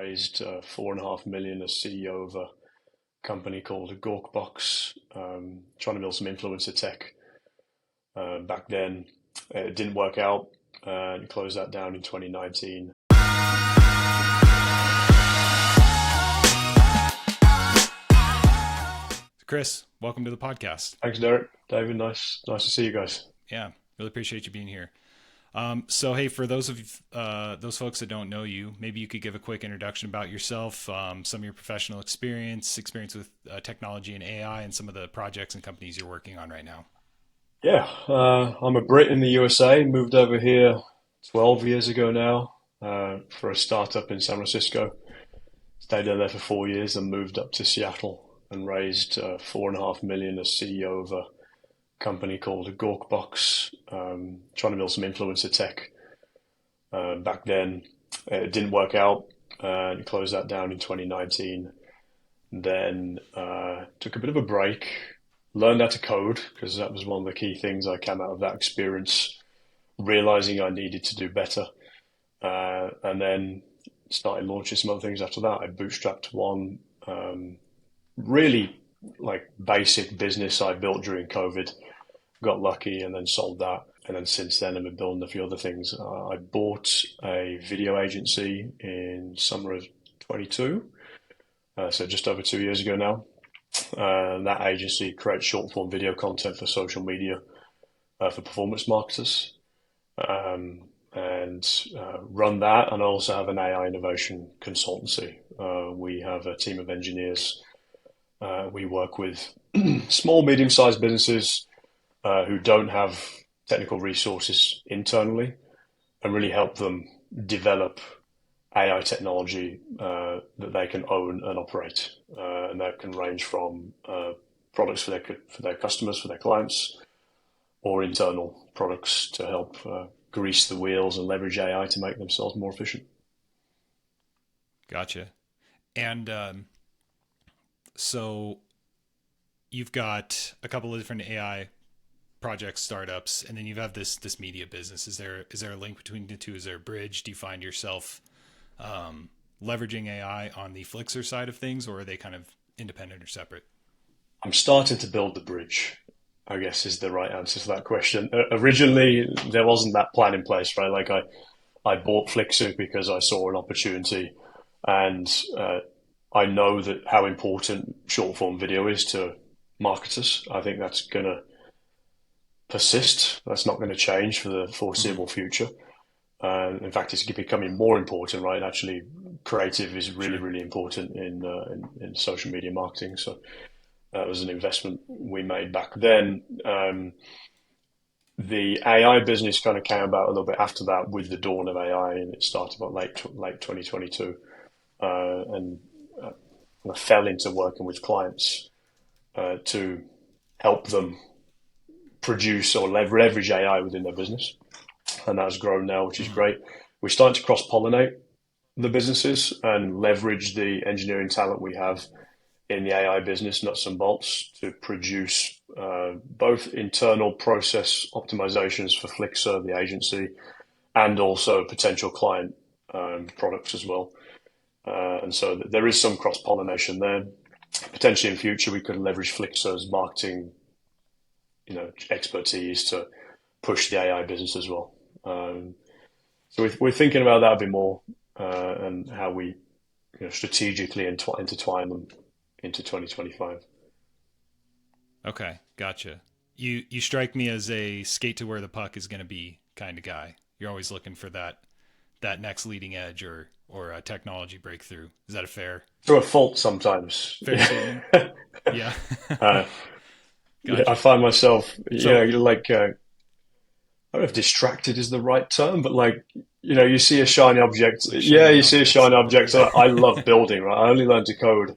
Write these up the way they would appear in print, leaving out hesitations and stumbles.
raised 4.5 million as CEO of a company called Gawkbox, trying to build some influencer tech. Back then, it didn't work out and closed that down in 2019. Chris, welcome to the podcast. Thanks, Derek. David, nice to see you guys. Yeah, really appreciate you being here. So, hey, for those folks that don't know you, maybe you could give a quick introduction about yourself, some of your professional experience with technology and AI, and some of the projects and companies you're working on right now. Yeah, I'm a Brit in the USA. Moved over here 12 years ago now for a startup in San Francisco. Stayed there for 4 years and moved up to Seattle and raised 4.5 million as CEO of a company called Gawkbox, trying to build some influencer tech. Back then, it didn't work out and closed that down in 2019. Then took a bit of a break, learned how to code because that was one of the key things I came out of that experience, realizing I needed to do better. And then started launching some other things after that. I bootstrapped one really like basic business I built during COVID, got lucky and then sold that. And then since then I've been building a few other things. I bought a video agency in summer of 22, so just over 2 years ago now. That agency creates short form video content for social media for performance marketers, and run that. And I also have an AI innovation consultancy. We have a team of engineers. We work with small, medium-sized businesses who don't have technical resources internally and really help them develop AI technology that they can own and operate. And that can range from products for their customers, for their clients, or internal products to help grease the wheels and leverage AI to make themselves more efficient. Gotcha. And so you've got a couple of different AI projects, startups, and then you have this media business. Is there a link between the two? Is there a bridge? Do you find yourself leveraging AI on the Flixer side of things, or are they kind of independent or separate? I'm starting to build the bridge, I guess is the right answer to that question. Originally, there wasn't that plan in place, right? Like I bought Flixer because I saw an opportunity, and I know that how important short form video is to marketers. I think that's going to persist. That's not going to change for the foreseeable future. In fact, it's becoming more important, right? Actually, creative is really, really important in social media marketing. So that was an investment we made back then. The AI business kind of came about a little bit after that with the dawn of AI, and it started about late 2022. And I fell into working with clients to help them produce or leverage AI within their business. And that's grown now, which is great. We're starting to cross-pollinate the businesses and leverage the engineering talent we have in the AI business, nuts and bolts, to produce both internal process optimizations for Flixer, the agency, and also potential client products as well. And so there is some cross-pollination there. Potentially in future, we could leverage Flixer's marketing, expertise to push the AI business as well. So we're thinking about that a bit more and how we strategically intertwine them into 2025. Okay, gotcha. You strike me as a skate to where the puck is going to be kind of guy. You're always looking for that next leading edge or a technology breakthrough. Is that a fair? To a fault sometimes. Fair statement. Yeah. Gotcha. Yeah, I find myself, I don't know if distracted is the right term, but you see a shiny object. You see a shiny object. So I love building, right? I only learned to code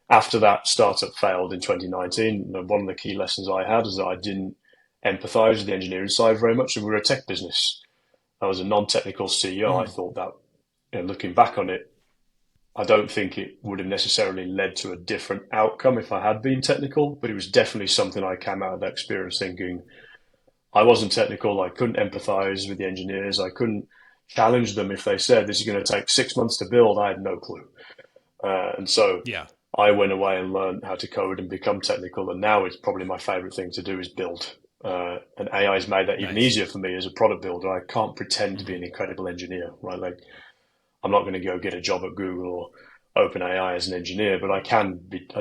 after that startup failed in 2019. One of the key lessons I had is that I didn't empathize with the engineering side very much. And we were a tech business. I was a non-technical CEO. I thought that, looking back on it, I don't think it would have necessarily led to a different outcome if I had been technical, but it was definitely something I came out of that experience thinking, I wasn't technical. I couldn't empathize with the engineers. I couldn't challenged them if they said this is going to take 6 months to build. I had no clue. And so Yeah. I went away and learned how to code and become technical. And now it's probably my favorite thing to do is build. And AI has made that even Nice. easier for me as a product builder. I can't pretend to be Mm-hmm. an incredible engineer, right? Like I'm not going to go get a job at Google or OpenAI as an engineer, but I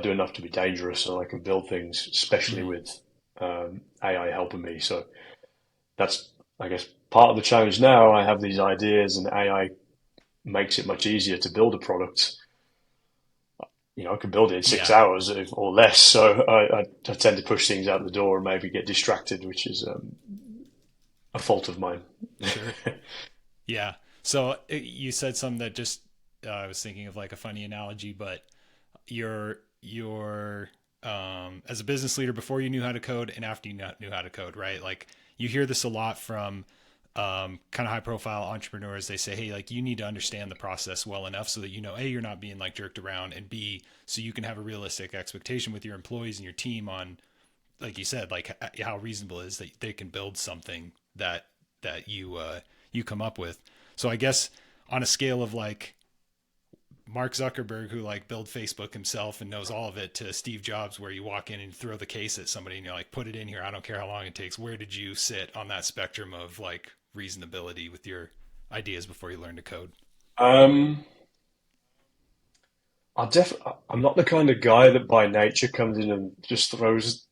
do enough to be dangerous and I can build things, especially Mm-hmm. with AI helping me. So that's, I guess, part of the challenge now. I have these ideas and AI makes it much easier to build a product. I can build it in six Yeah. hours or less. So I tend to push things out the door and maybe get distracted, which is a fault of mine. Sure. Yeah. So you said something that just I was thinking of like a funny analogy, but your as a business leader before you knew how to code and after you knew how to code, right? Like you hear this a lot from kind of high profile entrepreneurs. They say, hey, like you need to understand the process well enough so that you know, A, you're not being like jerked around, and B, so you can have a realistic expectation with your employees and your team on, like you said, like how reasonable it is that they can build something that you come up with. So I guess on a scale of like Mark Zuckerberg, who like built Facebook himself and knows all of it, to Steve Jobs, where you walk in and throw the case at somebody and you're like, put it in here. I don't care how long it takes. Where did you sit on that spectrum of like reasonability with your ideas before you learned to code? Um, I'm not the kind of guy that by nature comes in and just throws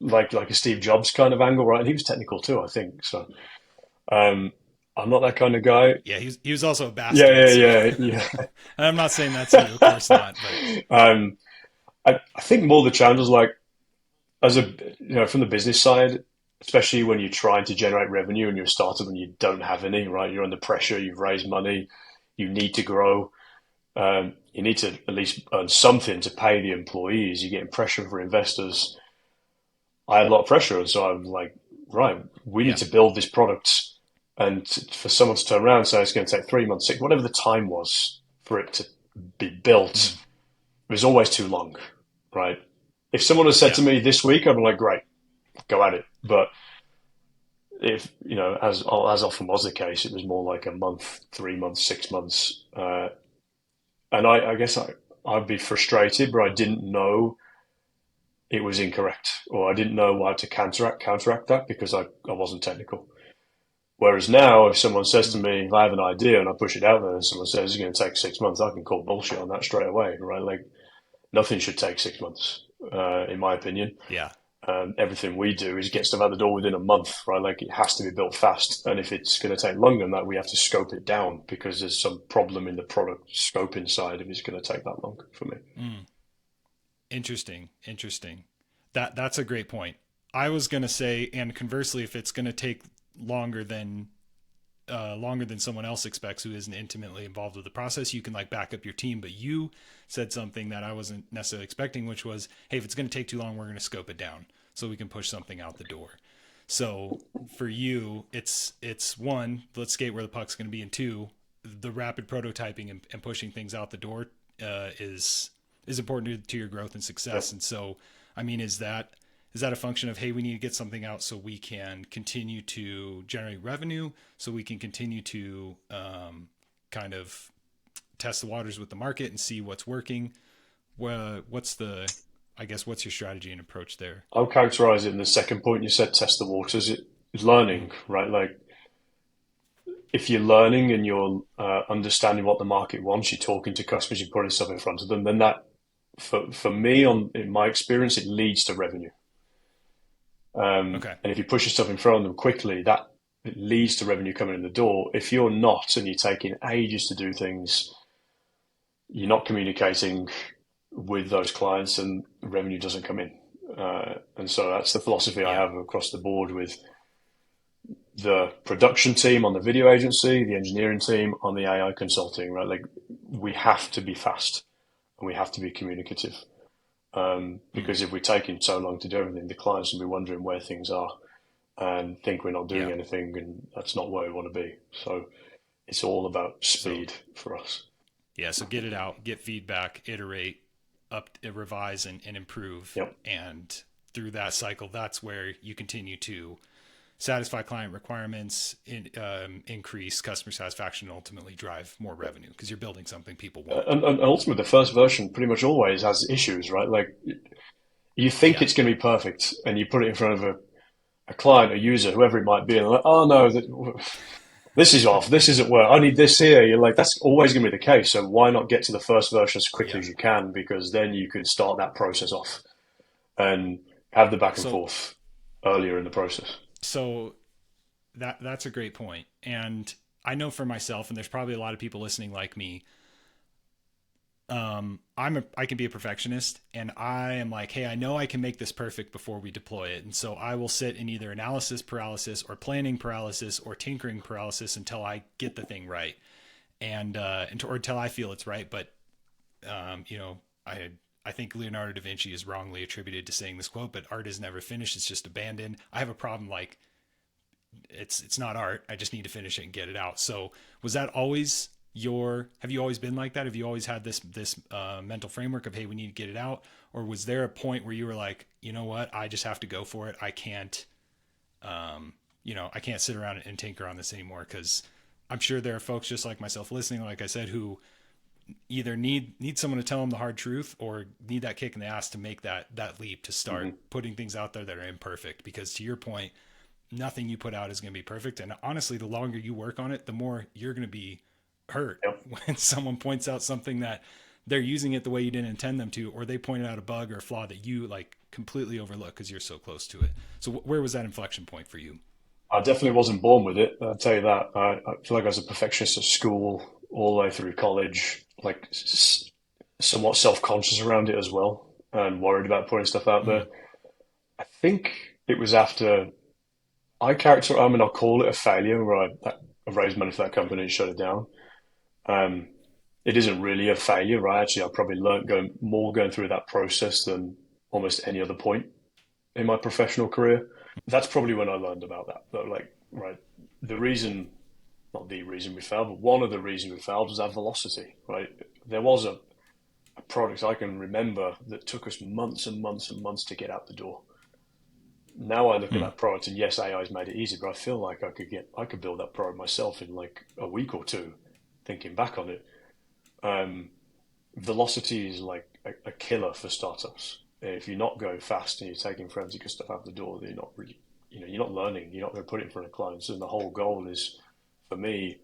like a Steve Jobs kind of angle, right? And he was technical too, I think. So um, I'm not that kind of guy. Yeah, he was also a Yeah, bastard. So yeah, yeah, I'm not saying that's you, of course not. But yeah. I think more the challenge is like as a from the business side, especially when you're trying to generate revenue and you're a startup and you don't have any, right? You're under pressure. You've raised money. You need to grow. You need to at least earn something to pay the employees. You're getting pressure for investors. I had a lot of pressure, and so I'm like, right, we need yeah, to build this product, and for someone to turn around and say it's going to take 3 months, six, whatever the time was for it to be built, mm-hmm. it was always too long, right? If someone had said Yeah, to me this week, I'd be like, great, go at it. But if as often was the case, it was more like a month, 3 months, 6 months, and I guess I'd be frustrated, but I didn't know it was incorrect, or I didn't know how to counteract that because I wasn't technical. Whereas now, if someone says to mm-hmm. me, if I have an idea and I push it out there, and someone says it's going to take 6 months, I can call bullshit on that straight away, right? Like nothing should take 6 months, in my opinion. Yeah, Everything we do is get stuff out the door within a month, right? Like it has to be built fast, and if it's going to take longer than that, we have to scope it down because there's some problem in the product scope inside if it's going to take that long for me. mm. Interesting, interesting. That's a great point. I was gonna say, and conversely, if it's gonna take longer than longer than someone else expects who isn't intimately involved with the process, you can like back up your team. But you said something that I wasn't necessarily expecting, which was, hey, if it's going to take too long, we're going to scope it down so we can push something out the door. So for you, it's one, let's skate where the puck's going to be, and two, the rapid prototyping and pushing things out the door is important to your growth and Yep. success. And so, I mean, is that a function of, hey, we need to get something out so we can continue to generate revenue, so we can continue to kind of test the waters with the market and see what's working? What's the, I guess, what's your strategy and approach there? I'll characterize it in the second point you said, test the waters. It's Mm, learning, right? Like if you're learning and you're understanding what the market wants, you're talking to customers, you're putting stuff in front of them, then that, for me, in my experience, it leads to revenue. okay. And if you push your stuff in front of them quickly, that it leads to revenue coming in the door. If you're not and you're taking ages to do things, you're not communicating with those clients and revenue doesn't come in. And so that's the philosophy I Yeah. have across the board with the production team on the video agency, the engineering team on the AI consulting, right? Like we have to be fast and we have to be communicative. Mm, Because if we're taking so long to do everything, the clients will be wondering where things are and think we're not doing yeah. anything, and that's not where we want to be. So it's all about So speed for us. yeah. So get it out, get feedback, iterate, revise, and improve, Yep. and through that cycle, that's where you continue to satisfy client requirements, increase customer satisfaction, and ultimately drive more revenue because you're building something people want. And ultimately, the first version pretty much always has issues, right? Like you think Yeah. it's going to be perfect, and you put it in front of a client, a user, whoever it might be, and they're like, oh no, this is off. This isn't work. I need this here. You're like, that's always going to be the case. So why not get to the first version as quickly Yeah. as you can? Because then you can start that process off and have the back and So, forth earlier in the process. so that's a great point. And I know for myself, and there's probably a lot of people listening like me, I can be a perfectionist, and I am like, hey, I know I can make this perfect before we deploy it. And so I will sit in either analysis paralysis or planning paralysis or tinkering paralysis until I get the thing right. And, or until I feel it's right. But, you know, I think Leonardo da Vinci is wrongly attributed to saying this quote, but art is never finished. It's just abandoned. I have a problem. Like it's not art. I just need to finish it and get it out. So was that always have you always been like that? Have you always had this mental framework of, hey, we need to get it out? Or was there a point where you were like, you know what, I just have to go for it. I can't, I can't sit around and tinker on this anymore. Cause I'm sure there are folks just like myself listening, like I said, who either need someone to tell them the hard truth or need that kick in the ass to make that leap to start Mm-hmm. putting things out there that are imperfect. Because to your point, nothing you put out is going to be perfect. And honestly, the longer you work on it, the more you're going to be hurt Yep. when someone points out something that they're using it the way you didn't intend them to, or they pointed out a bug or a flaw that you like completely overlook because you're so close to it. So where was that inflection point for you? I definitely wasn't born with it. I'll tell you that. I feel like I was a perfectionist at school all the way through college, like somewhat self-conscious around it as well, and worried about putting stuff out there. Mm, I think it was after I mean, I'll call it a failure where I raised money for that company and shut it down. Um, it isn't really a failure, right? Actually, I probably learned going through that process than almost any other point in my professional career. That's probably when I learned about that. Though, like, right, the reason, not the reason we failed, but one of the reasons we failed was our velocity, right? There was a product I can remember that took us months and months and months to get out the door. Now I look at mm, that product, and yes, AI has made it easy, but I feel like I could build that product myself in like a week or two. Thinking back on it, um, velocity is like a killer for startups. If you're not going fast and you're taking forensic stuff out the door, then you're not really, you're not learning. You're not going to put it in front of clients. And the whole goal is, for me,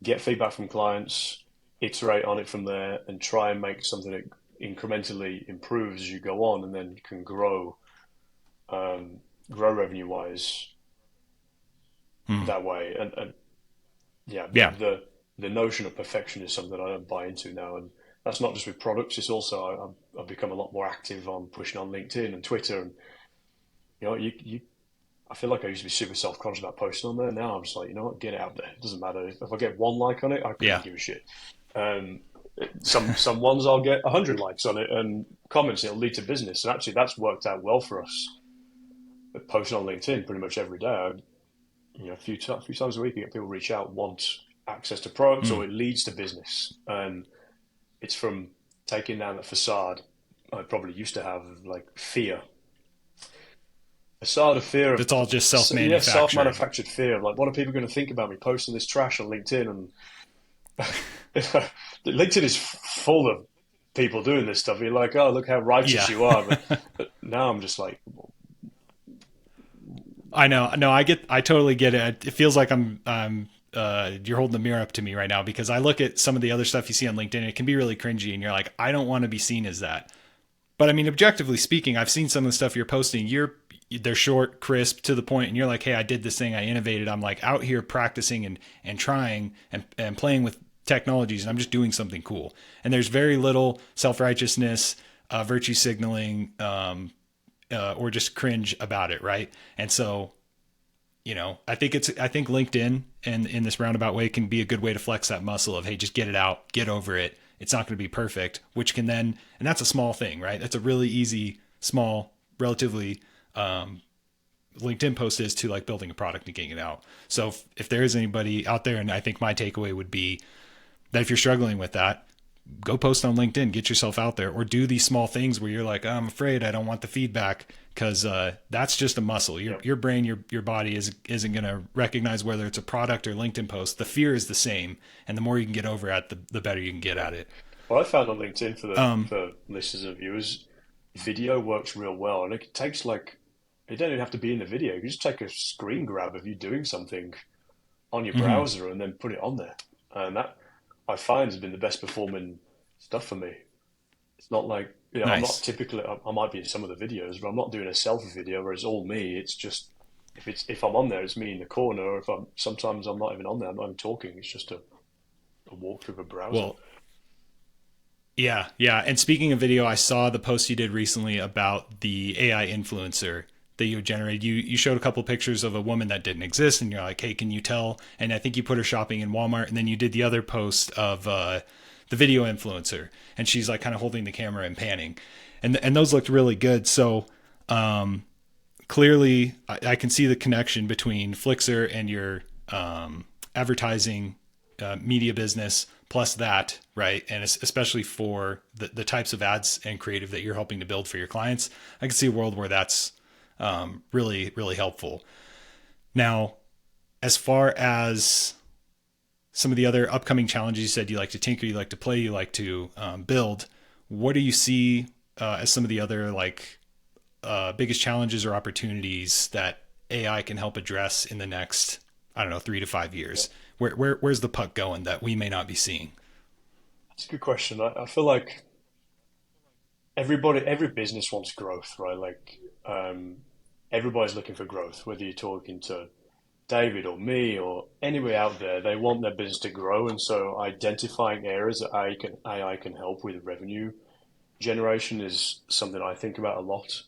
get feedback from clients, iterate on it from there, and try and make something that incrementally improves as you go on, and then you can grow revenue wise mm. that way. And yeah, Yeah. the notion of perfection is something I don't buy into now, and that's not just with products. It's also I've become a lot more active on pushing on LinkedIn and Twitter, and you I feel like I used to be super self conscious about posting on there. Now I'm just like, you know what, get it out there. It doesn't matter if I get one like on it, I couldn't Yeah. give a shit. Um, some ones I'll get 100 likes on it and comments. It'll lead to business, and actually that's worked out well for us. Posting on LinkedIn pretty much every day. A few times a week, you get people reach out, want access to products, or Mm. it leads to business. And it's from taking down the facade I probably used to have of like fear, facade of fear of, That's all just yeah, self-manufactured. self-manufactured fear of like, what are people going to think about me posting this trash on LinkedIn? And LinkedIn is full of people doing this stuff. You're like, oh, look how righteous Yeah. you are. But now I'm just like, I know. No, I totally get it. It feels like you're holding the mirror up to me right now because I look at some of the other stuff you see on LinkedIn. And it can be really cringy, and you're like, I don't want to be seen as that. But I mean, objectively speaking, I've seen some of the stuff you're posting. They're short, crisp, to the point, and you're like, hey, I did this thing, I innovated. I'm like out here practicing and trying and playing with technologies, and I'm just doing something cool. And there's very little self righteousness, virtue signaling, or just cringe about it, right? And so, I think LinkedIn and in this roundabout way can be a good way to flex that muscle of, hey, just get it out, get over it. It's not going to be perfect, which can then, and that's a small thing, right? That's a really easy, small, relatively LinkedIn post is to like building a product and getting it out. So if there is anybody out there, and I think my takeaway would be that if you're struggling with that, go post on LinkedIn, get yourself out there, or do these small things where you're like, oh, I'm afraid I don't want the feedback, because that's just a muscle. Yeah. Your brain, your body isn't going to recognize whether it's a product or LinkedIn post. The fear is the same, and the more you can get over at, the better you can get Yeah. at it. What I found on LinkedIn Um, for listeners and viewers, video works real well, and it takes like you don't even have to be in the video. You just take a screen grab of you doing something on your mhm. browser and then put it on there, and that I find has been the best performing stuff for me. It's not like I'm not Nice. typically I might be in some of the videos, but I'm not doing a selfie video where it's all me. It's just if I'm on there, it's me in the corner. Or if I'm sometimes I'm not even on there. I'm not even talking. It's just a walk through a browser. Well, yeah, yeah. And speaking of video, I saw the post you did recently about the AI influencer that you generated. You showed a couple pictures of a woman that didn't exist, and you're like, hey, can you tell? And I think you put her shopping in Walmart, and then you did the other post of the video influencer, and she's like kind of holding the camera and panning, and those looked really good. So clearly, I can see the connection between Flixer and your advertising media business, plus that, right? And especially for the types of ads and creative that you're helping to build for your clients, I can see a world where that's really, really helpful. Now, as far as some of the other upcoming challenges, you said you like to tinker, you like to play, you like to build. What do you see as some of the other biggest challenges or opportunities that AI can help address in the next, I don't know, 3 to 5 years? Where's the puck going that we may not be seeing? It's a good question. I feel like every business wants growth, right? Like everybody's looking for growth, whether you're talking to David or me or anybody out there, they want their business to grow. And so identifying areas that AI can help with revenue generation is something I think about a lot.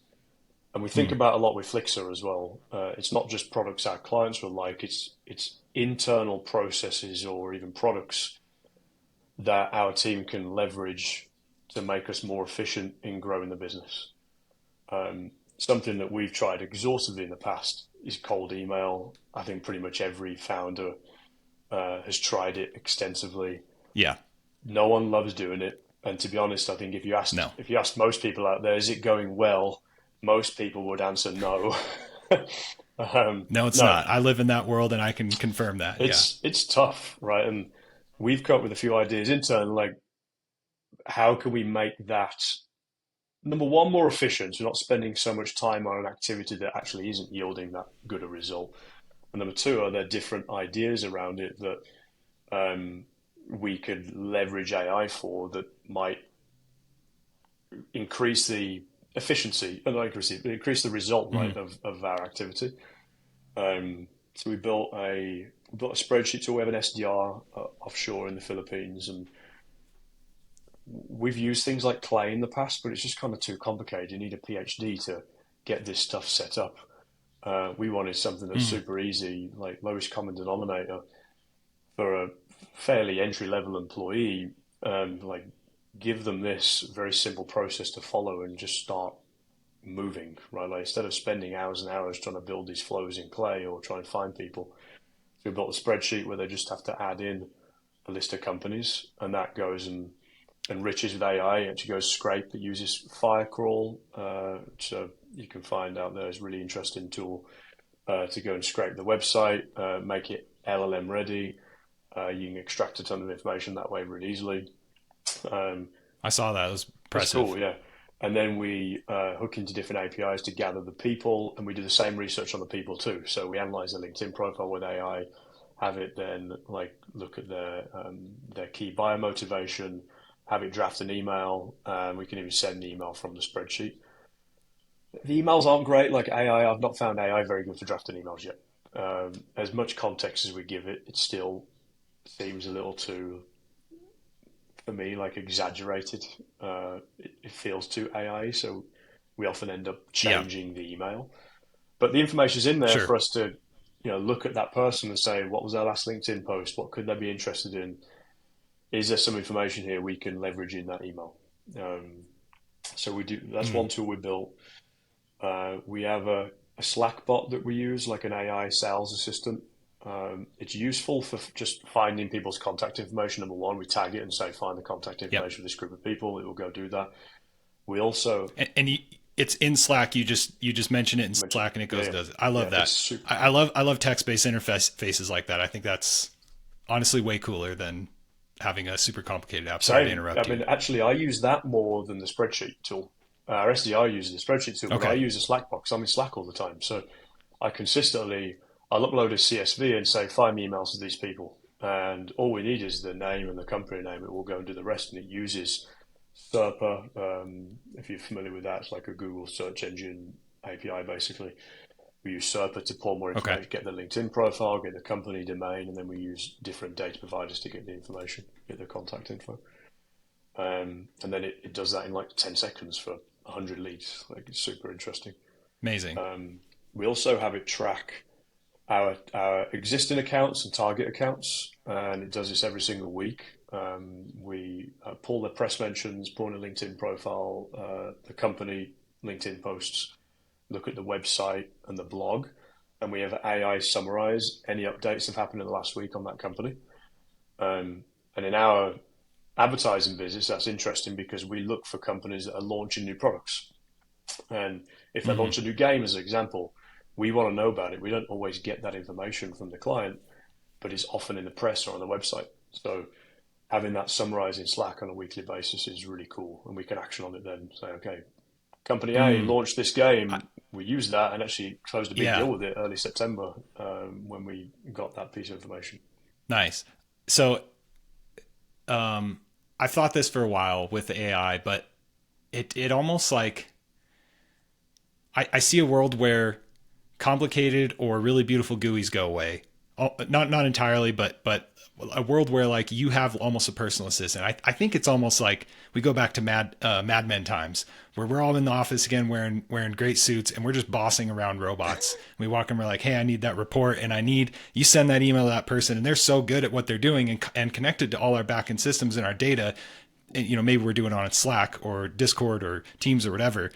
And we think Hmm. about a lot with Flixer as well. It's not just products our clients will like, it's internal processes or even products that our team can leverage to make us more efficient in growing the business. Something that we've tried exhaustively in the past is cold email. I think pretty much every founder has tried it extensively. Yeah. No one loves doing it, and to be honest, I think No. if you asked most people out there, is it going well? Most people would answer no. No, it's No, not. I live in that world, and I can confirm that. Yeah. it's tough, right? And we've come up with a few ideas internally, like how can we make that number one more efficient, so not spending so much time on an activity that actually isn't yielding that good a result. And number two, are there different ideas around it that um, we could leverage AI for that might increase the efficiency, not accuracy, but increase the result Mm-hmm. right of our activity. So we built a spreadsheet tool. We have an SDR offshore in the Philippines, and we've used things like Clay in the past, but it's just kind of too complicated. You need a PhD to get this stuff set up. We wanted something that's Mm-hmm. super easy, like lowest common denominator for a fairly entry level employee. Like give them this very simple process to follow and just start moving, right? Like instead of spending hours and hours trying to build these flows in Clay or try and find people, so we built a spreadsheet where they just have to add in a list of companies, and that goes and enriches with AI. It actually goes scrape that uses Firecrawl, so you can find out there's a really interesting tool to go and scrape the website, make it LLM ready. You can extract a ton of information that way really easily. Um, I saw that. It was it's impressive. cool, yeah. And then we hook into different APIs to gather the people, and we do the same research on the people too. So we analyze their LinkedIn profile with AI, have it then like look at their key buyer motivation, have it draft an email, and we can even send the email from the spreadsheet. The emails aren't great, like AI. I've not found AI very good for drafting emails yet. As much context as we give it, it still seems a little too, for me, like exaggerated. It feels too AI, so we often end up Yeah. changing the email. But the information's in there Sure. for us to, look at that person and say, what was their last LinkedIn post? What could they be interested in? Is there some information here we can leverage in that email? Um, so we do. That's Mm-hmm. one tool we built. We have a Slack bot that we use, like an AI sales assistant. It's useful for just finding people's contact information. Number one, we tag it and say, find the contact Yep. information of this group of people. It will go do that. We also And it's in Slack. You just mention it in mentioned, Slack, and it yeah, goes yeah, and does it. I love yeah, it's that. super. I love text based interfaces like that. I think that's honestly way cooler than having a super complicated app. Sorry to Same. I interrupt you. mean, actually, I use that more than the spreadsheet tool. Our SDR uses the spreadsheet tool, but I Okay. use a Slack box. I'm in Slack all the time. So I consistently, I'll upload a CSV and say, find me emails of these people. And all we need is the name and the company name. It will go and do the rest. And it uses Serpa. If you're familiar with that, it's like a Google search engine API, basically. We use Serpa to pull more Okay. information, get the LinkedIn profile, get the company domain, and then we use different data providers to get the information, get the contact info. And then it does that in like 10 seconds for 100 leads. Like it's super interesting. Amazing. We also have it track our existing accounts and target accounts, and it does this every single week. We pull the press mentions, pull in a LinkedIn profile, the company LinkedIn posts, look at the website and the blog, and we have AI summarize any updates that have happened in the last week on that company. And in our advertising business, that's interesting because we look for companies that are launching new products. And if they Hmm. launch a new game, as an example, we want to know about it. We don't always get that information from the client, but it's often in the press or on the website. So having that summarized in Slack on a weekly basis is really cool. And we can action on it then. Say, okay, company A Mm. launched this game. We used that and actually closed a big Yeah. deal with it early September when we got that piece of information. Nice. So I've thought this for a while with the AI, but it almost like I see a world where complicated or really beautiful GUIs go away. Oh, not entirely, but a world where like you have almost a personal assistant. I think it's almost like we go back to Mad Men times where we're all in the office again wearing great suits and we're just bossing around robots. We walk in, we're like, hey, I need that report, and I need you send that email to that person, and they're so good at what they're doing and connected to all our backend systems and our data. And, maybe we're doing it on Slack or Discord or Teams or whatever.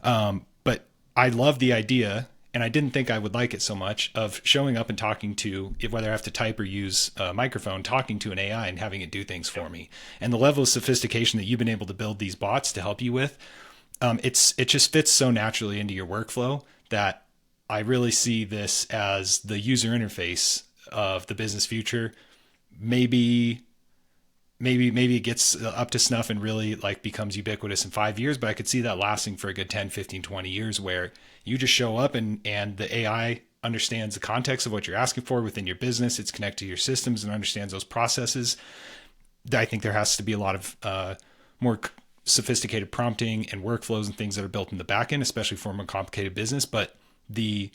But I love the idea, and I didn't think I would like it so much, of showing up and talking to, whether I have to type or use a microphone, talking to an AI and having it do things for me. And the level of sophistication that you've been able to build these bots to help you with, it just fits so naturally into your workflow that I really see this as the user interface of the business future. Maybe maybe it gets up to snuff and really like becomes ubiquitous in 5 years, but I could see that lasting for a good 10, 15, 20 years where you just show up and the AI understands the context of what you're asking for within your business. It's connected to your systems and understands those processes. I think there has to be a lot of more sophisticated prompting and workflows and things that are built in the back end, especially for a more complicated business. But the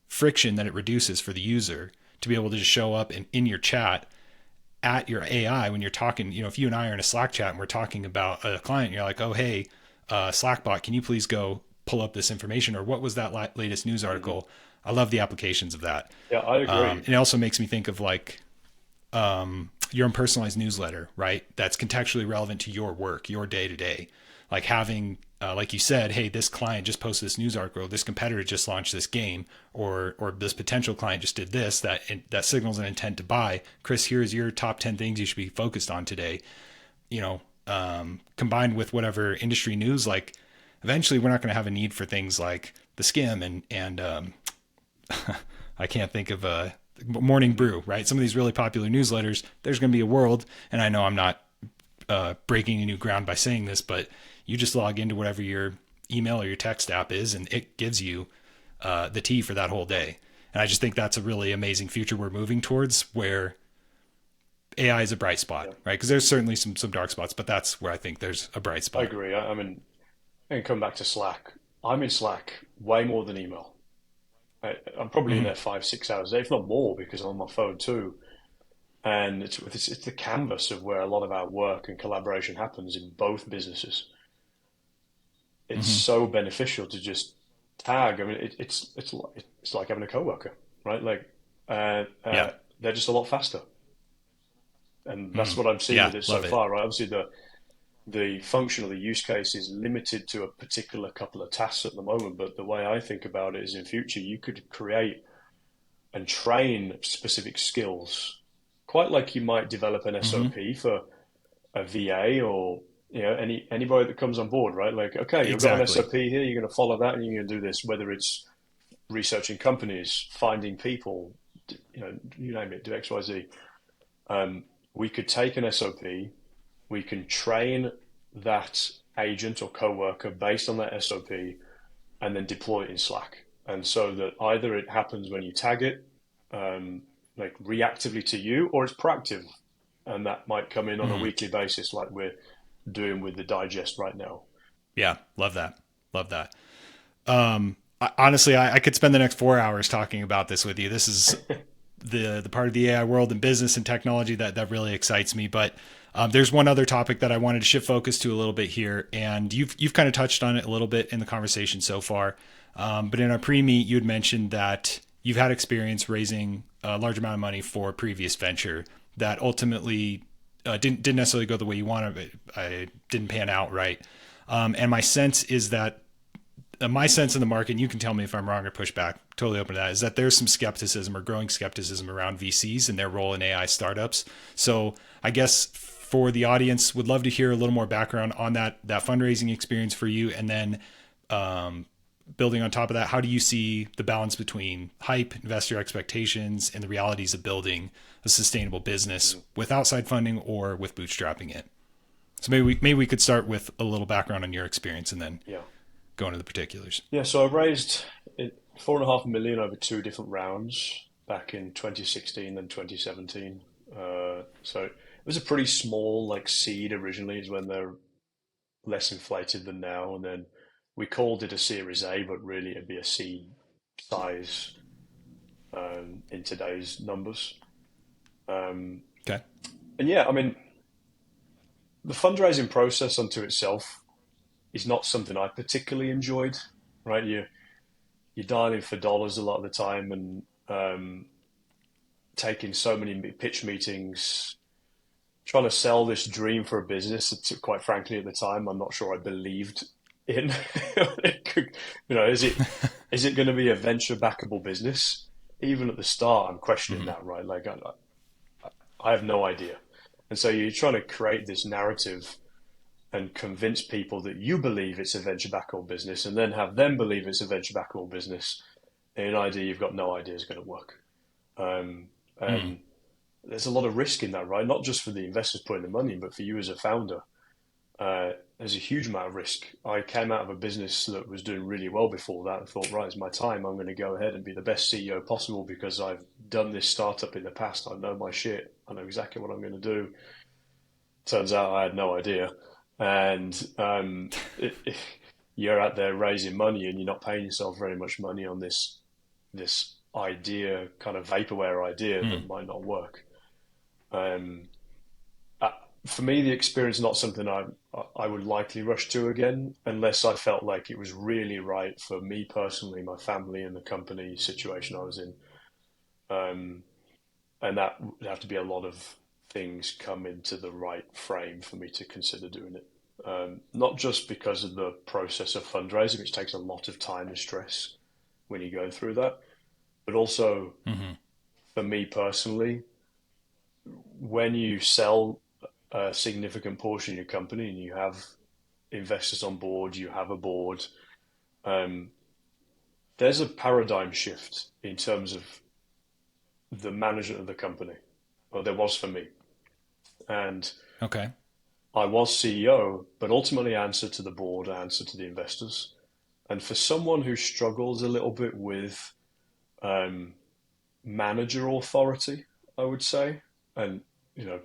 friction that it reduces for the user to be able to just show up in your chat at your AI when you're talking, if you and I are in a Slack chat and we're talking about a client, you're like, oh, hey, Slackbot, can you please go pull up this information? Or what was that latest news Mm-hmm. article? I love the applications of that. Yeah, I agree. And it also makes me think of like your own personalized newsletter, right? That's contextually relevant to your work, your day to day. Like having, like you said, hey, this client just posted this news article, this competitor just launched this game, or this potential client just did this. That signals an intent to buy. Chris, here's your top 10 things you should be focused on today. Combined with whatever industry news, like eventually we're not going to have a need for things like the Skim and I can't think of a Morning Brew, right? Some of these really popular newsletters. There's going to be a world, and I know I'm not breaking any new ground by saying this, but you just log into whatever your email or your text app is, and it gives you the tea for that whole day. And I just think that's a really amazing future we're moving towards, where AI is a bright spot, Yeah, right? Because there's certainly some dark spots, but that's where I think there's a bright I spot. agree. I mean, and come back to Slack. I'm in Slack way more than email. I'm probably in Mm-hmm. there 5, 6 hours a day, if not more, because I'm on my phone too. And it's the canvas of where a lot of our work and collaboration happens in both businesses. It's Mm-hmm. so beneficial to just tag. I mean, it's like having a coworker, right? Like Yeah. they're just a lot faster, and that's Mm-hmm. what I'm seeing Yeah. with it so Love it. far, right? Obviously, the function or the use case is limited to a particular couple of tasks at the moment, but the way I think about it is in future, you could create and train specific skills, quite like you might develop an Hmm. SOP for a VA or anybody that comes on board, right? Like, okay, you've got an Exactly. SOP here, you're going to follow that, and you're going to do this. Whether it's researching companies, finding people, you name it, do X, Y, Z. We could take an SOP, we can train that agent or coworker based on that SOP, and then deploy it in Slack. And so that either it happens when you tag it, like reactively to you, or it's proactive, and that might come in on a Hmm. weekly basis, like we're doing with the digest right now. Yeah, love that. Love that. Honestly, I could spend the next 4 hours talking about this with you. This is the part of the AI world and business and technology that really excites me. But there's one other topic that I wanted to shift focus to a little bit here, and you've kind of touched on it a little bit in the conversation so far. But in our pre-meet, you had mentioned that you've had experience raising a large amount of money for a previous venture that ultimately didn't necessarily go the way you wanted. It didn't pan out right. And my sense in the market, and you can tell me if I'm wrong or push back, totally open to that, is that there's some skepticism or growing skepticism around VCs and their role in AI startups. So I guess for the audience, would love to hear a little more background on that fundraising experience for you. And then building on top of that, how do you see the balance between hype, investor expectations, and the realities of building a sustainable business with outside funding or with bootstrapping it? So maybe we could start with a little background on your experience and then Yeah. go into the particulars. Yeah, so I raised 4.5 million over two different rounds back in 2016 and 2017. So it was a pretty small like seed originally, is when they're less inflated than now, and then we called it a Series A, but really it'd be a seed size in today's numbers. Um, Okay. and yeah, I mean, the fundraising process unto itself is not something I particularly enjoyed, right? You're dialing for dollars a lot of the time, and taking so many pitch meetings, trying to sell this dream for a business that, quite frankly, at the time, I'm not sure I believed in. It could, is it going to be a venture backable business? Even at the start, I'm questioning Mm-hmm. that, right? Like, I have no idea. And so you're trying to create this narrative and convince people that you believe it's a venture backable business, and then have them believe it's a venture backable business in an idea you've got no idea is going to work. Um, Mm. and there's a lot of risk in that, right? Not just for the investors putting the money, but for you as a founder. There's a huge amount of risk. I came out of a business that was doing really well before that and thought, right, it's my time. I'm going to go ahead and be the best CEO possible because I've done this startup in the past. I know my shit. I know exactly what I'm going to do. Turns out I had no idea. And you're out there raising money and you're not paying yourself very much money on this idea, kind of vaporware idea Mm. that might not work. Um, uh, for me, the experience is not something I would likely rush to again, unless I felt like it was really right for me personally, my family, and the company situation I was in. Um, and that would have to be a lot of things come into the right frame for me to consider doing it. Not just because of the process of fundraising, which takes a lot of time and stress when you go through that, but also Mm-hmm. for me personally, when you sell a significant portion of your company and you have investors on board, you have a board, um, there's a paradigm shift in terms of the management of the company. Well, there was for me. And Okay. I was CEO, but ultimately I answered to the board, I answered to the investors. And for someone who struggles a little bit with um, manager authority, I would say, and you know,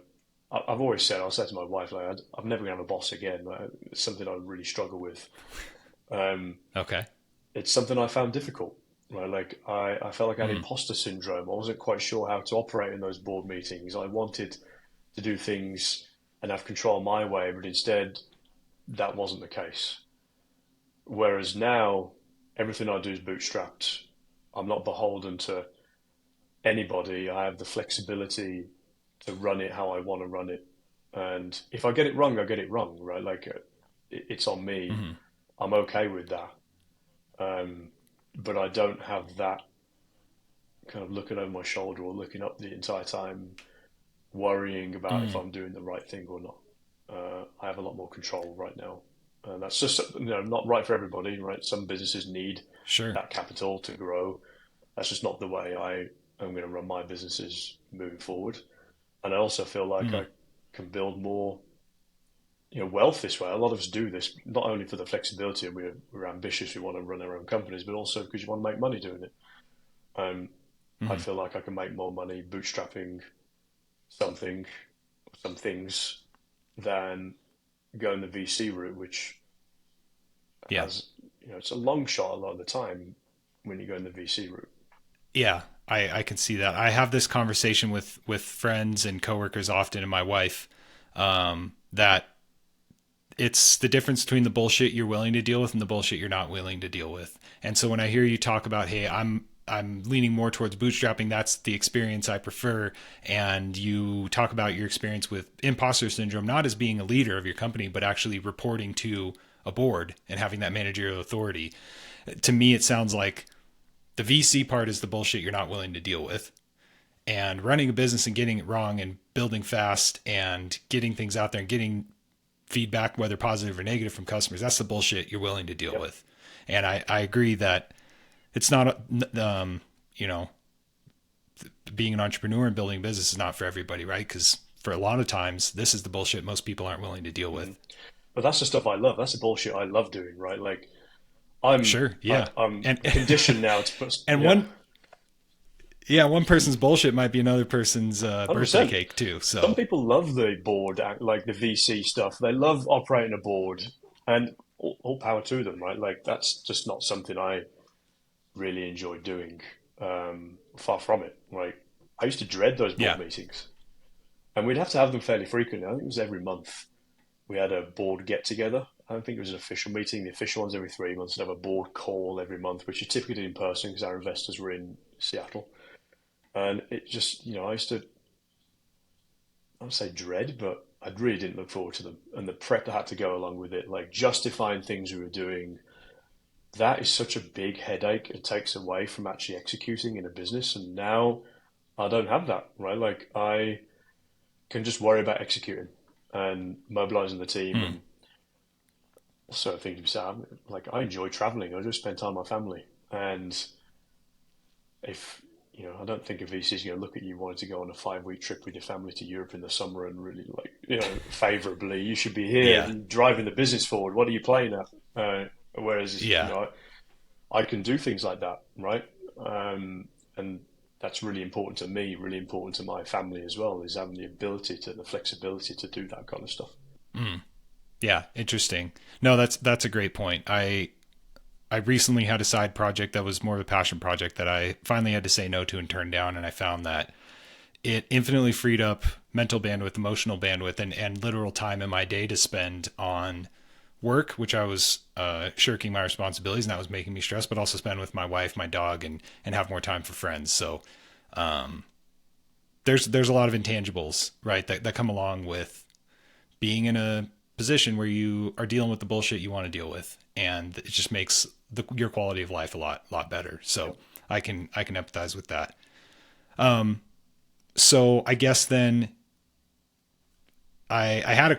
I've always said, I'll say to my wife, like, I'm never going to have a boss again. Like, it's something I really struggle with. Um, Okay. it's something I found difficult. Right? Like, I felt like I had Mm. imposter syndrome. I wasn't quite sure how to operate in those board meetings. I wanted to do things and have control my way, but instead, that wasn't the case. Whereas now, everything I do is bootstrapped. I'm not beholden to anybody. I have the flexibility to run it how I want to run it. And if I get it wrong, I get it wrong, right? Like, it's on me. Mm-hmm. I'm okay with that. Um, but I don't have that kind of looking over my shoulder or looking up the entire time, worrying about if Mm, I'm doing the right thing or not. I have a lot more control right now. And that's just, not right for everybody, right? Some businesses need sure. that capital to grow. That's just not the way I am going to run my businesses moving forward. And I also feel like Mm, I can build more, wealth this way. A lot of us do this not only for the flexibility, and we're ambitious, we want to run our own companies, but also because you want to make money doing it. Um, I mm. feel like I can make more money bootstrapping something, some things, than going the VC route, which Yeah. has, it's a long shot a lot of the time when you go in the VC route. Yeah. I can see that. I have this conversation with friends and coworkers often, and my wife, that it's the difference between the bullshit you're willing to deal with and the bullshit you're not willing to deal with. And so when I hear you talk about, hey, I'm leaning more towards bootstrapping, that's the experience I prefer, and you talk about your experience with imposter syndrome, not as being a leader of your company, but actually reporting to a board and having that managerial authority. To me, it sounds like the VC part is the bullshit you're not willing to deal with. And running a business and getting it wrong and building fast and getting things out there and getting feedback, whether positive or negative, from customers, that's the bullshit you're willing to deal Yep. with. And I agree that it's not, you know, being an entrepreneur and building a business is not for everybody, right? Because for a lot of times, this is the bullshit most people aren't willing to deal Hmm. with. But that's the stuff I love. That's the bullshit I love doing, right? Like I'm, Sure, I, yeah, I'm and conditioned now to put, and yeah, one person's bullshit might be another person's birthday 100%. cake too. Some So people love the board, like the VC stuff. They love operating a board, and all power to them, right? Like that's just not something I really enjoy doing. Far from it. Like I used to dread those board yeah, meetings, and we'd have to have them fairly frequently. I think it was every month we had a board get together. I don't think it was an official meeting. The official one's every 3 months. We'd have a board call every month, which you typically did in person because our investors were in Seattle. And it just, I used to, I don't say dread, but I really didn't look forward to them. And the prep that had to go along with it, like justifying things we were doing, that is such a big headache. It takes away from actually executing in a business. And now I don't have that, right? Like I can just worry about executing and mobilizing the team. mm, And also things to be said, like I enjoy traveling. I just spend time with my family. And if I don't think a VC is going to look at you wanting to go on a 5 week trip with your family to Europe in the summer and really like favorably. You should be here yeah, driving the business forward. What are you playing at? Whereas yeah. I can do things like that, right? And that's really important to me, really important to my family as well. Is having the ability to the flexibility to do that kind of stuff. Mm. Yeah, interesting. No, that's a great point. I recently had a side project that was more of a passion project that I finally had to say no to and turn down, and I found that it infinitely freed up mental bandwidth, emotional bandwidth, and literal time in my day to spend on work, which I was shirking my responsibilities, and that was making me stressed, but also spend with my wife, my dog, and have more time for friends. So there's a lot of intangibles, right, that come along with being in a position where you are dealing with the bullshit you want to deal with, and it just makes your quality of life a lot better. So Yep. I can empathize with that. So I guess then I had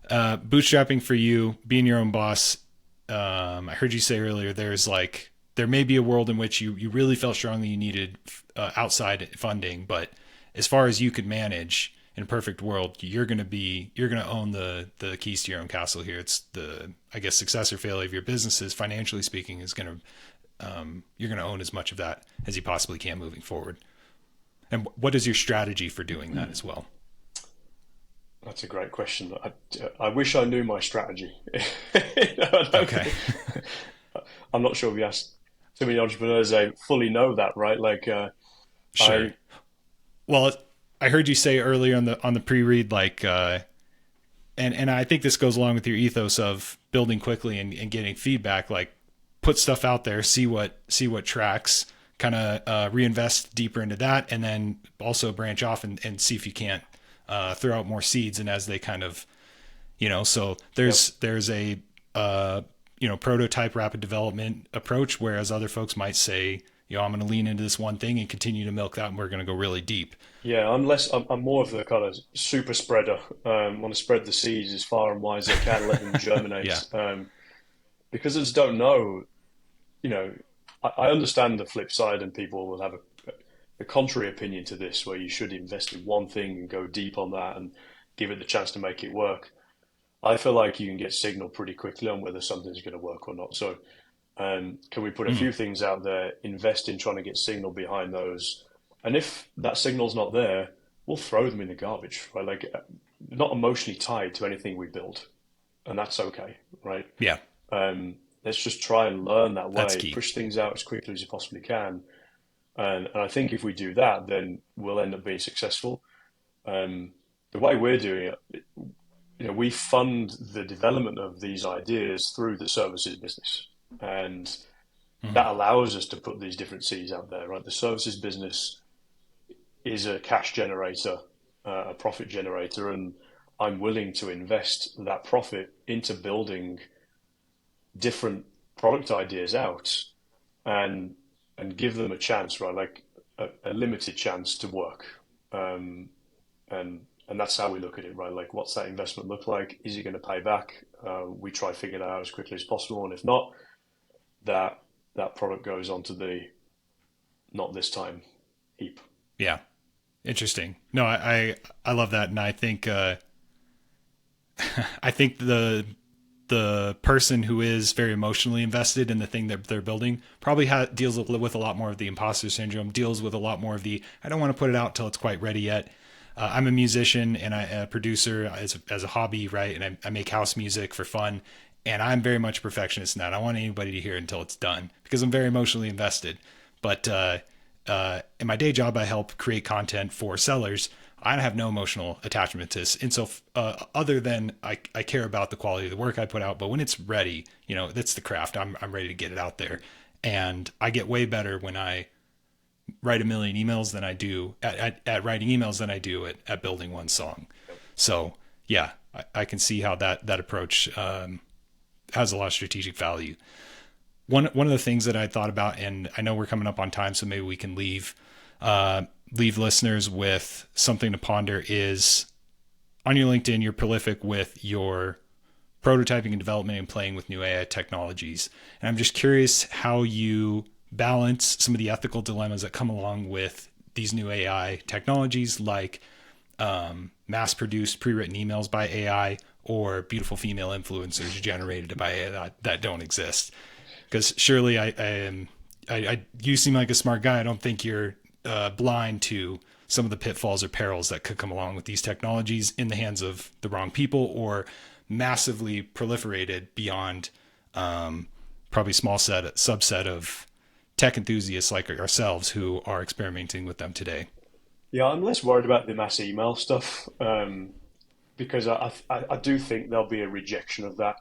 a bootstrapping for you, being your own boss. I heard you say earlier there may be a world in which you really felt strongly you needed outside funding, but as far as you could manage in a perfect world, you're gonna own the keys to your own castle here. It's the, I guess, success or failure of your businesses, financially speaking, is gonna you're gonna own as much of that as you possibly can moving forward. And what is your strategy for doing that as well? That's a great question. I wish I knew my strategy. I don't Okay. think, I'm not sure if you ask too many entrepreneurs, they fully know that, right? Like, Sure. I, Well, I heard you say earlier on the pre-read, and I think this goes along with your ethos of building quickly and getting feedback. Like, put stuff out there, see what tracks, kind of reinvest deeper into that, and then also branch off and see if you can't throw out more seeds. And as they kind of, so yep, there's a prototype rapid development approach, whereas other folks might say I'm going to lean into this one thing and continue to milk that, and we're going to go really deep. Yeah, I'm more of the kind of super spreader. Want to spread the seeds as far and wide as I can, let them Yeah. germinate. Because I just don't know, you know, I understand the flip side, and people will have a contrary opinion to this, where you should invest in one thing and go deep on that and give it the chance to make it work. I feel like you can get signal pretty quickly on whether something's going to work or not. So, can we put a Mm. few things out there, invest in trying to get signal behind those, and if that signal's not there, we'll throw them in the garbage, right? Like, not emotionally tied to anything we build, and that's okay, right? Yeah. Let's just try and learn that That's way, key. push things out as quickly as you possibly can, and I think if we do that, then we'll end up being successful. The way we're doing it, we fund the development of these ideas through the services business, and Mm. that allows us to put these different seeds out there. Right, the services business is a cash generator, a profit generator, and I'm willing to invest that profit into building different product ideas out and give them a chance, right? Like a limited chance to work. Um, and that's how we look at it, right? Like, what's that investment look like? Is it going to pay back? We try to figure that out as quickly as possible, and if not, that that product goes onto the not this time heap. Yeah. Interesting. No, I love that, and I think the person who is very emotionally invested in the thing that they're building probably deals with a lot more of the imposter syndrome, deals with a lot more of the I don't want to put it out till it's quite ready yet. I'm a musician and a producer as a hobby, right? And I make house music for fun. And I'm very much a perfectionist in that. I don't want anybody to hear it until it's done because I'm very emotionally invested. But in my day job, I help create content for sellers. I have no emotional attachment to this. And so, other than I care about the quality of the work I put out, but when it's ready, that's the craft. I'm ready to get it out there. And I get way better when I write a million emails than I do at writing emails than I do at building one song. So yeah, I can see how that approach has a lot of strategic value. One of the things that I thought about, and I know we're coming up on time, so maybe we can leave listeners with something to ponder. Is on your LinkedIn, you're prolific with your prototyping and development and playing with new AI technologies. And I'm just curious how you balance some of the ethical dilemmas that come along with these new AI technologies, like mass-produced pre-written emails by AI or beautiful female influencers generated by AI that don't exist. Because surely you seem like a smart guy. I don't think you're blind to some of the pitfalls or perils that could come along with these technologies in the hands of the wrong people or massively proliferated beyond probably small subset of tech enthusiasts like ourselves who are experimenting with them today. Yeah, I'm less worried about the mass email stuff, because I do think there'll be a rejection of that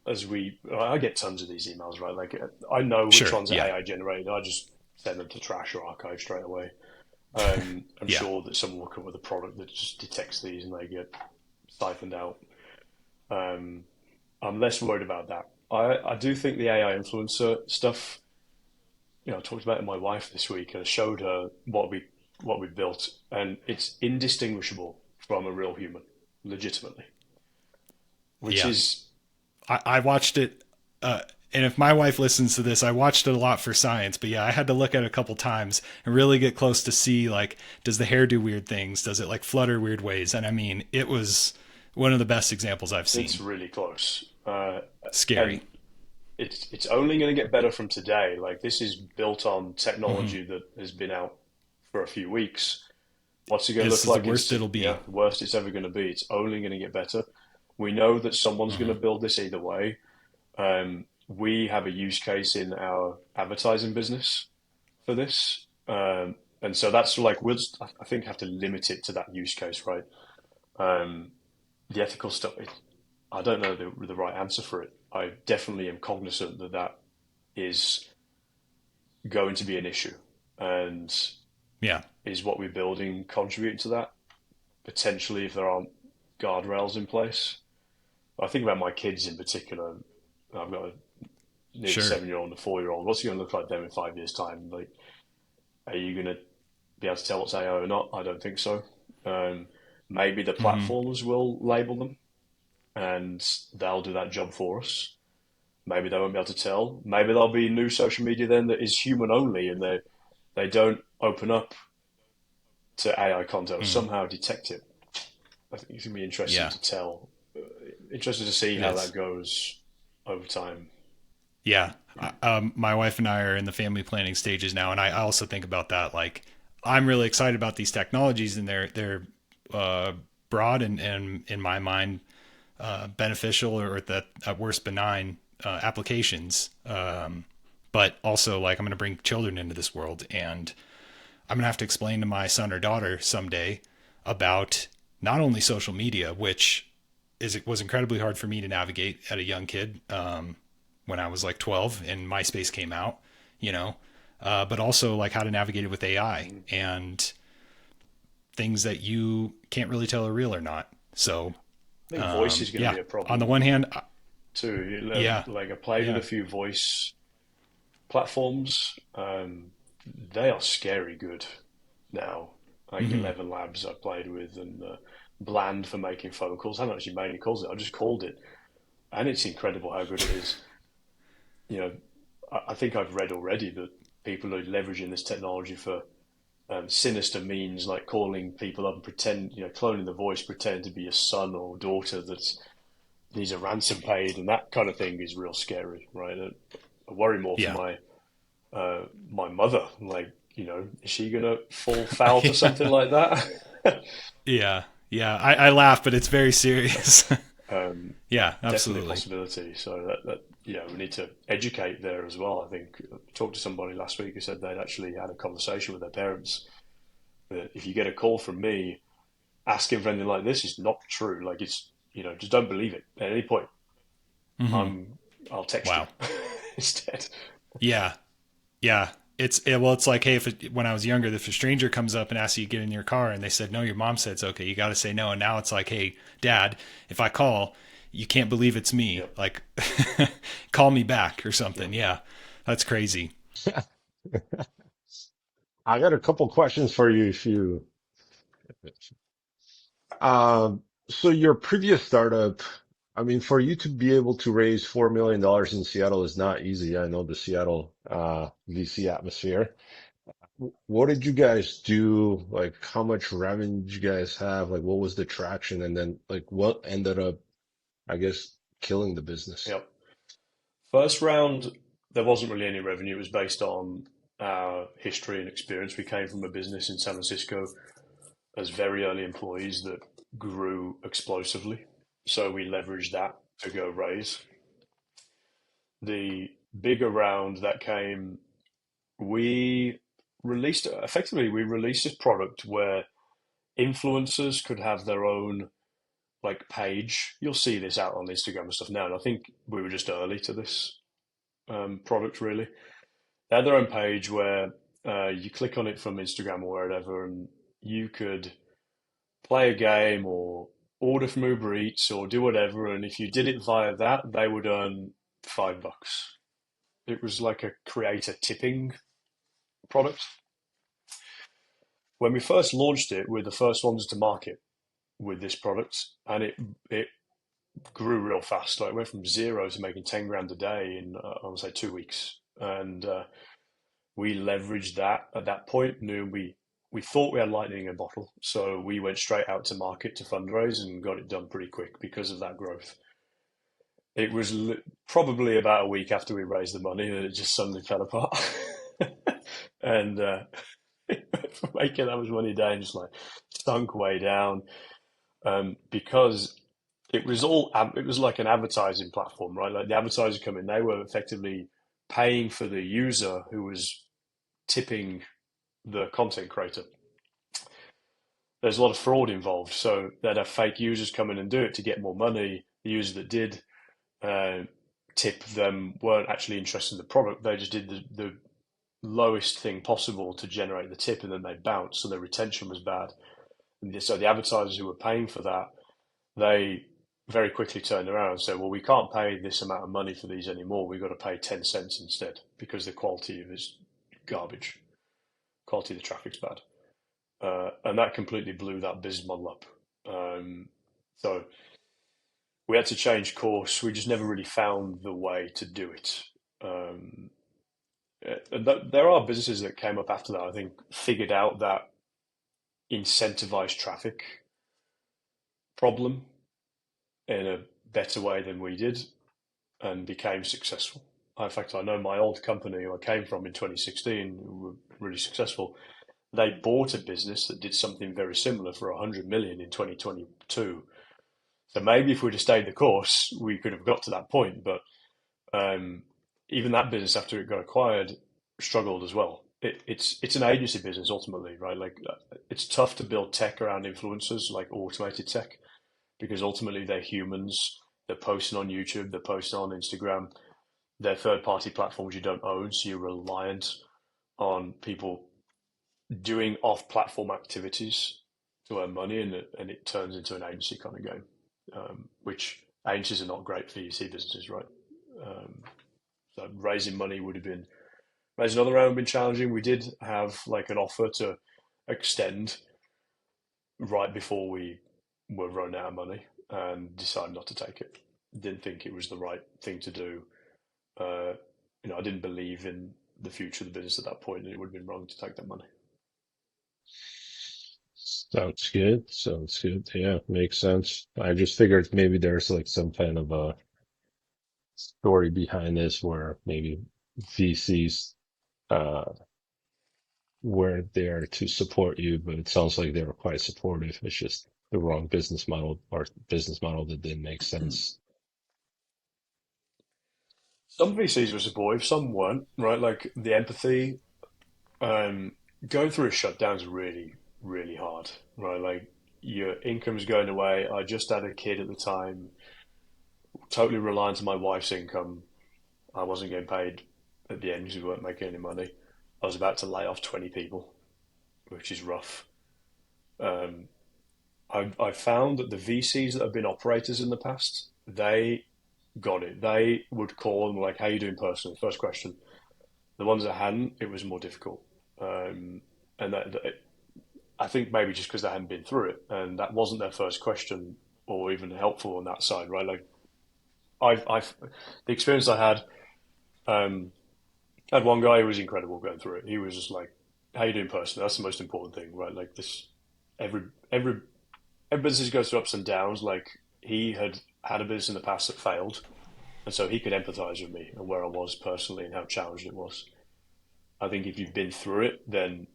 as I get tons of these emails, right? Like, I know which Sure. ones are Yeah. AI generated. I just send them to trash or archive straight away. I'm Yeah. sure that someone will come with a product that just detects these and they get siphoned out. Um, I'm less worried about that. I do think the AI influencer stuff, I talked about it with my wife this week and I showed her what we built, and it's indistinguishable from a real human, legitimately, which Yeah. is I watched it. And if my wife listens to this, I watched it a lot for science. But yeah, I had to look at it a couple times and really get close to see, like, does the hair do weird things? Does it like flutter weird ways? And I mean, it was one of the best examples I've it's seen. really close. Scary. And it's only going to get better from today. Like, this is built on Mm-hmm. technology that has been out for a few weeks. What's it going to This look is the like worst it'll yeah, be. the worst it's ever going to be. It's only going to get better. We know that someone's going Mm-hmm. to build this either way. We have a use case in our advertising business for this. And so that's like, I think, have to limit it to that use case, right? Um, the ethical stuff, I don't know the right answer for it. I definitely am cognizant that that is going to be an issue. And Yeah. is what we're building contributing to that? Potentially, if there aren't guardrails in place. I think about my kids in particular. I've got a near the Sure. 7-year-old and the 4-year-old. What's it going to look like them in 5 years' time? Like, are you going to be able to tell what's AI or not? I don't think so. Um, Maybe the Hmm. platforms will label them and they'll do that job for us. Maybe they won't be able to tell. Maybe there'll be new social media then that is human only and they don't open up to AI content or Mm. somehow detect it. I think it's going to be interesting Yeah, to tell. Interested to see it how that is. goes over time. Yeah. My wife and I are in the family planning stages now, and I also think about that. Like, I'm really excited about these technologies, and they're uh, broad and in my mind beneficial, or at worst benign applications. But also, like, I'm going to bring children into this world, and I'm going to have to explain to my son or daughter someday about not only social media, which is it was incredibly hard for me to navigate at a young kid when I was like 12 and MySpace came out, you know, but also like how to navigate it with AI Mm. and things that you can't really tell are real or not. So I think voice is going to yeah, be a on the problem one hand, too. yeah, Like I played with yeah, a few voice platforms. They are scary good now. Like mm-hmm. 11 Labs I played with and Bland for making phone calls. I haven't actually made any calls. I just called it, and it's incredible how good it is. You know, I think I've read already that people are leveraging this technology for sinister means, like calling people up and pretend, cloning the voice, pretend to be your son or daughter that needs a ransom paid, and that kind of thing is real scary, right? I worry more for Yeah, my mother. Like, is she gonna fall foul to something like that? yeah, yeah. I laugh, but it's very serious. um, Yeah, Definitely a absolutely. possibility. So that we need to educate there as well. I think I talked to somebody last week who said they'd actually had a conversation with their parents that if you get a call from me asking for anything like this, it's not true. Like it's just don't believe it at any point. Hmm. I'll text you Wow. instead. Yeah, yeah. Well, it's like, hey, when I was younger, if a stranger comes up and asks you to get in your car and they said no, your mom said it's okay, you got to say no. And now it's like, hey, dad, if I call, you can't believe it's me. Yep. Like, call me back or something. Yep. Yeah, that's crazy. I got a couple questions for you if you so your previous startup, I mean, for you to be able to raise $4 million in Seattle is not easy. I know the Seattle VC atmosphere. What did you guys do? Like how much revenue did you guys have? Like what was the traction? And then like what ended up, I guess, killing the business? Yep. First round, there wasn't really any revenue. It was based on our history and experience. We came from a business in San Francisco as very early employees that grew explosively. So we leveraged that to go raise. The bigger round that came, we we released this product where influencers could have their own like page. You'll see this out on Instagram and stuff now. And I think we were just early to this product really. They had their own page where you click on it from Instagram or wherever, and you could play a game or order from Uber Eats or do whatever. And if you did it via that, they would earn $5. It was like a creator tipping product. When we first launched it, we were the first ones to market with this product, and it grew real fast. Like it went from zero to making 10 grand a day in I would say 2 weeks, and we leveraged that at that point. Knew we thought we had lightning in a bottle, so we went straight out to market to fundraise and got it done pretty quick because of that growth. It was probably about a week after we raised the money that it just suddenly fell apart, and making that much money a day and just like sunk way down because it was like an advertising platform, right? Like the advertisers come in, they were effectively paying for the user who was tipping the content creator. There's a lot of fraud involved, so they'd have fake users come in and do it to get more money. The users that did uh, tip them weren't actually interested in the product; they just did the lowest thing possible to generate the tip, and then they bounced, so their retention was bad. And so the advertisers who were paying for that, they very quickly turned around and said, well, we can't pay this amount of money for these anymore. We've got to pay 10 cents instead because the quality of it is garbage. Quality of the traffic's bad. And that completely blew that business model up. So we had to change course. We just never really found the way to do it. Um, there are businesses that came up after that, I think, figured out that incentivized traffic problem in a better way than we did and became successful. In fact, I know my old company who I came from in 2016, who were really successful, they bought a business that did something very similar for 100 million in 2022. So maybe if we'd have stayed the course, we could have got to that point. But um, even that business, after it got acquired, struggled as well. It's an agency business ultimately, right? Like it's tough to build tech around influencers, like automated tech, because ultimately they're humans. They're posting on YouTube, they're posting on Instagram. They're third-party platforms you don't own, so you're reliant on people doing off-platform activities to earn money, and it turns into an agency kind of game, which agencies are not great for VC businesses, right? Um, so raising money would have been raising another round would have been challenging. We did have like an offer to extend right before we were running out of money and decided not to take it. Didn't think it was the right thing to do. Uh, I didn't believe in the future of the business at that point, and it would have been wrong to take that money. Sounds good. Sounds good. Yeah, makes sense. I just figured maybe there's like some kind of a story behind this where maybe VCs uh weren't there to support you, but it sounds like they were quite supportive. It's just the wrong business model or business model that didn't make sense. Some VCs were supportive, some weren't, right? Like the empathy, um, going through a shutdown is really, really hard, right? Like your income's going away. I just had a kid at the time, totally reliant on my wife's income. I wasn't getting paid at the end because we weren't making any money. I was about to lay off 20 people, which is rough. Um, I found that the VCs that have been operators in the past, they got it. They would call and like, "How you doing personally?" First question. The ones that hadn't, it was more difficult. Um, and I think maybe just because they hadn't been through it, and that wasn't their first question or even helpful on that side, right? Like I've the experience I had. Um, I had one guy who was incredible going through it. He was just like, "How you doing personally?" That's the most important thing, right? Like this, every every every business goes through ups and downs. Like he had had a business in the past that failed, and so he could empathize with me and where I was personally and how challenged it was. I think if you've been through it, then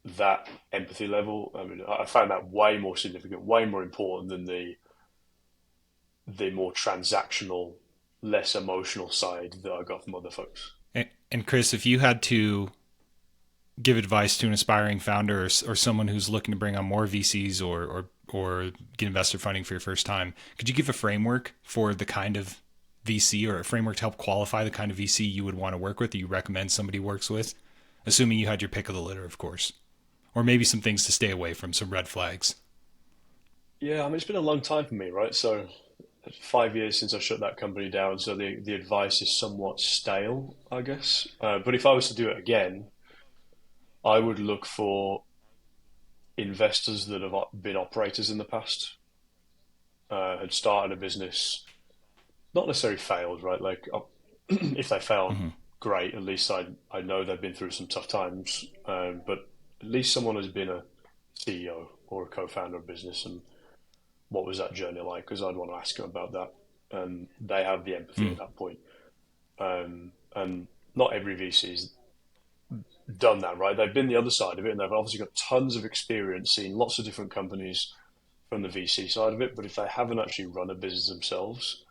that empathy level, I mean, I found that way more significant, way more important than the more transactional, less emotional side that I got from other folks. And Chris, if you had to give advice to an aspiring founder or someone who's looking to bring on more VCs or get investor funding for your first time, could you give a framework for the kind of VC or a framework to help qualify the kind of VC you would want to work with, that you recommend somebody works with, assuming you had your pick of the litter, of course, or maybe some things to stay away from, some red flags? Yeah, I mean, it's been a long time for me, right? So 5 years since I shut that company down, so the advice is somewhat stale, I guess. But if I was to do it again, I would look for investors that have been operators in the past, had started a business, not necessarily failed, right? Like if they failed, Mm-hmm. great. At least I know they've been through some tough times. But at least someone has been a CEO or a co-founder of business, and what was that journey like? Because I'd want to ask them about that, and they have the empathy at Mm. that point. And not every VC's done that, right? They've been the other side of it, and they've obviously got tons of experience seeing lots of different companies from the VC side of it. But if they haven't actually run a business themselves,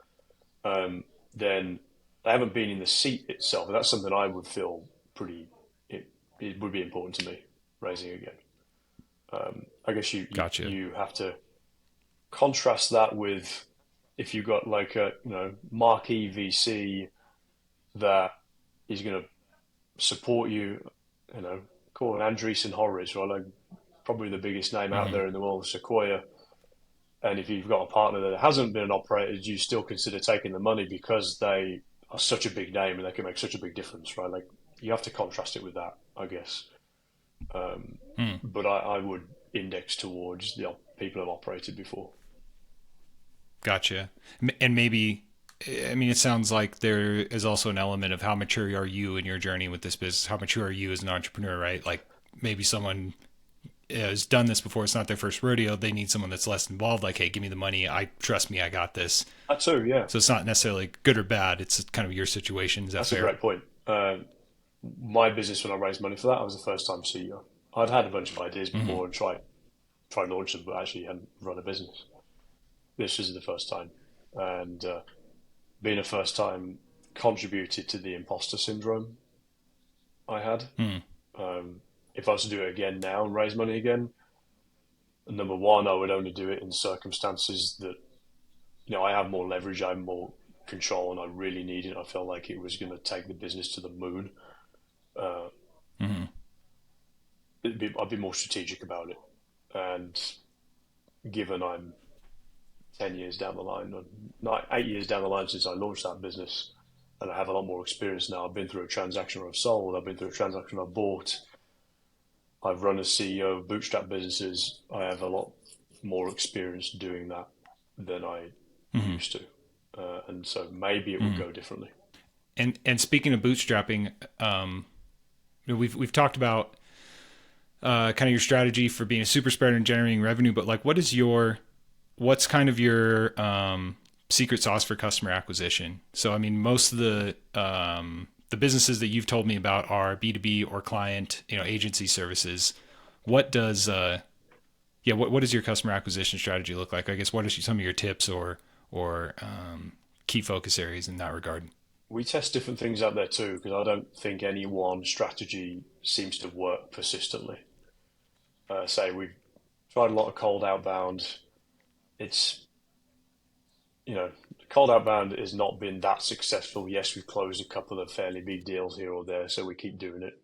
um, then they haven't been in the seat itself. And that's something I would feel pretty. It would be important to me raising again. I guess Gotcha. you have to contrast that with if you've got like a marquee VC that is going to support you, call an Andreessen Horowitz, right? Like probably the biggest name out Mm-hmm. there in the world, Sequoia. And if you've got a partner that hasn't been an operator, you still consider taking the money because they are such a big name and they can make such a big difference, right? Like you have to contrast it with that, I guess. Um, Hmm. but I would index towards the people who've operated before. Gotcha. And maybe, I mean, it sounds like there is also an element of how mature are you in your journey with this business? How mature are you as an entrepreneur, right? Like maybe someone has done this before. It's not their first rodeo. They need someone that's less involved. Like, hey, give me the money. I trust me. I got this. That too, yeah. So it's not necessarily good or bad. It's kind of your situation. Is that That's a fair? great point. My business, when I raised money for that, I was the first time CEO. I'd had a bunch of ideas Mm-hmm. before and try launch them, but actually hadn't run a business. This was the first time, and being a first time contributed to the imposter syndrome I had. Hmm. If I was to do it again now and raise money again, number one, I would only do it in circumstances that I have more leverage, I have more control, and I really need it. I felt like it was going to take the business to the moon. Uh, Mm-hmm. I'd be more strategic about it, and given I'm 10 years down the line, or 8 years down the line since I launched that business, and I have a lot more experience now. I've been through a transaction where I've sold, I've been through a transaction I've bought, I've run as CEO of bootstrap businesses. I have a lot more experience doing that than I Mm-hmm. used to. And so maybe it would Mm-hmm. go differently. And speaking of bootstrapping, we've talked about kind of your strategy for being a super spreader and generating revenue, but like, what's kind of your secret sauce for customer acquisition? So, I mean, most of the businesses that you've told me about are B2B or client, agency services. What does, what does your customer acquisition strategy look like? I guess, what are some of your tips or key focus areas in that regard? We test different things out there too, because I don't think any one strategy seems to work persistently. Say we've tried a lot of cold outbound. It's, cold outbound has not been that successful. Yes, we've closed a couple of fairly big deals here or there, so we keep doing it.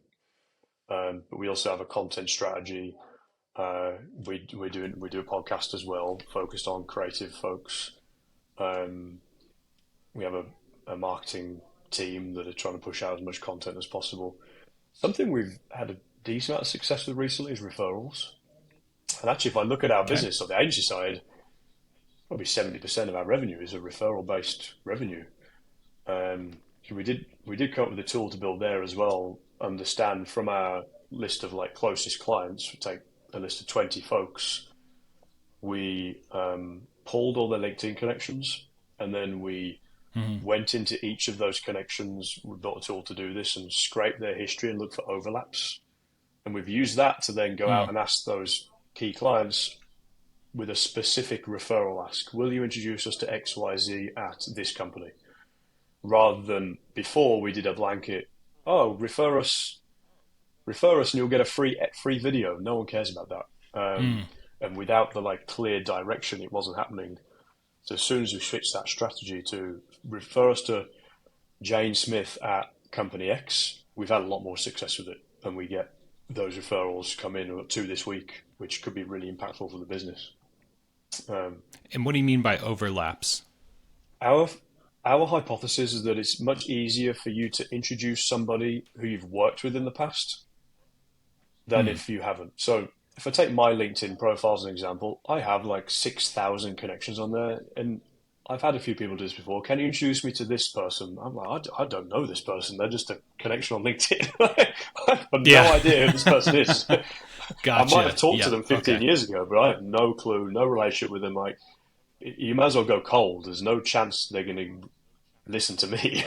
But we also have a content strategy. We do a podcast as well, focused on creative folks. Um, we have a marketing team that are trying to push out as much content as possible. Something we've had a decent amount of success with recently is referrals. And actually, if I look at our Okay. business on the agency side, probably 70% of our revenue is a referral based revenue. So we did come up with a tool to build there as well. Understand from our list of like closest clients, we take a list of 20 folks. We pulled all their LinkedIn connections, and then we Mm-hmm. went into each of those connections. We built a tool to do this and scrape their history and look for overlaps. And we've used that to then go out Mm. and ask those key clients with a specific referral ask. Will you introduce us to XYZ at this company? Rather than before we did a blanket, oh, refer us and you'll get a free video. No one cares about that. Mm. And without the like clear direction, it wasn't happening. So as soon as we switched that strategy to refer us to Jane Smith at company X, we've had a lot more success with it, and we get those referrals come in. We've got two this week, which could be really impactful for the business. Um, And what do you mean by overlaps? our our hypothesis is that it's much easier for you to introduce somebody who you've worked with in the past than Mm. if you haven't. So if I take my LinkedIn profile as an example, I have like 6,000 connections on there, and I've had a few people do this before. Can you introduce me to this person? I'm like, I don't know this person. They're just a connection on LinkedIn. I have no Yeah. idea who this person is. I might have Gotcha. talked to Yeah. them 15 Okay. years ago, but I have no clue, no relationship with them. Like, you might as well go cold. There's no chance they're going to listen to me.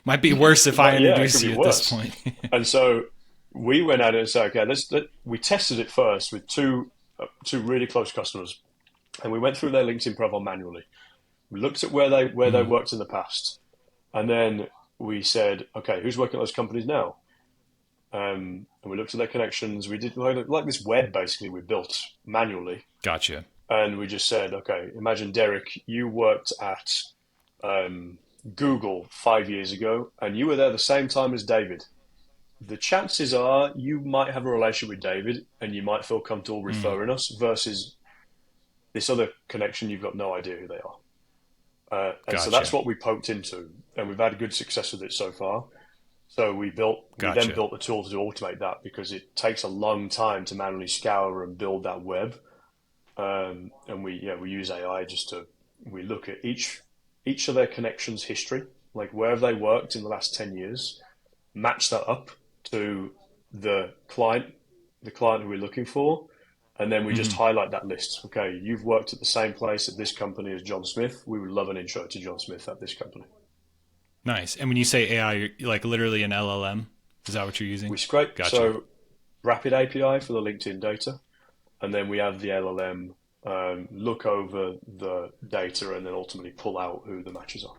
Might be worse if I Yeah, it could introduce be you at this worse. point. And so we went at it and said, okay, we tested it first with two really close customers, and we went through their LinkedIn profile manually. We looked at where they Mm. worked in the past, and then we said, okay, who's working at those companies now? And we looked at their connections. We did like this web basically we built manually, Gotcha. and we just said, okay, imagine Derek, you worked at Google 5 years ago, and you were there the same time as David. The chances are you might have a relationship with David and you might feel comfortable Mm. referring us versus This other connection, you've got no idea who they are. And so that's Gotcha. what we poked into, and we've had good success with it so far. So we then Gotcha. built the tool to automate that because it takes a long time to manually scour and build that web. And we use AI just to we look at each of their connections history, like where have they worked in the last 10 years, match that up to the client, the client who we're looking for, and then we just Hmm. highlight that list. Okay, you've worked at the same place at this company as John Smith. We would love an intro to John Smith at this company. Nice. And when you say AI, you're like literally an LLM. Is that what you're We using? scrape Gotcha. so Rapid API for the LinkedIn data, and then we have the LLM look over the data and then ultimately pull out who the matches are.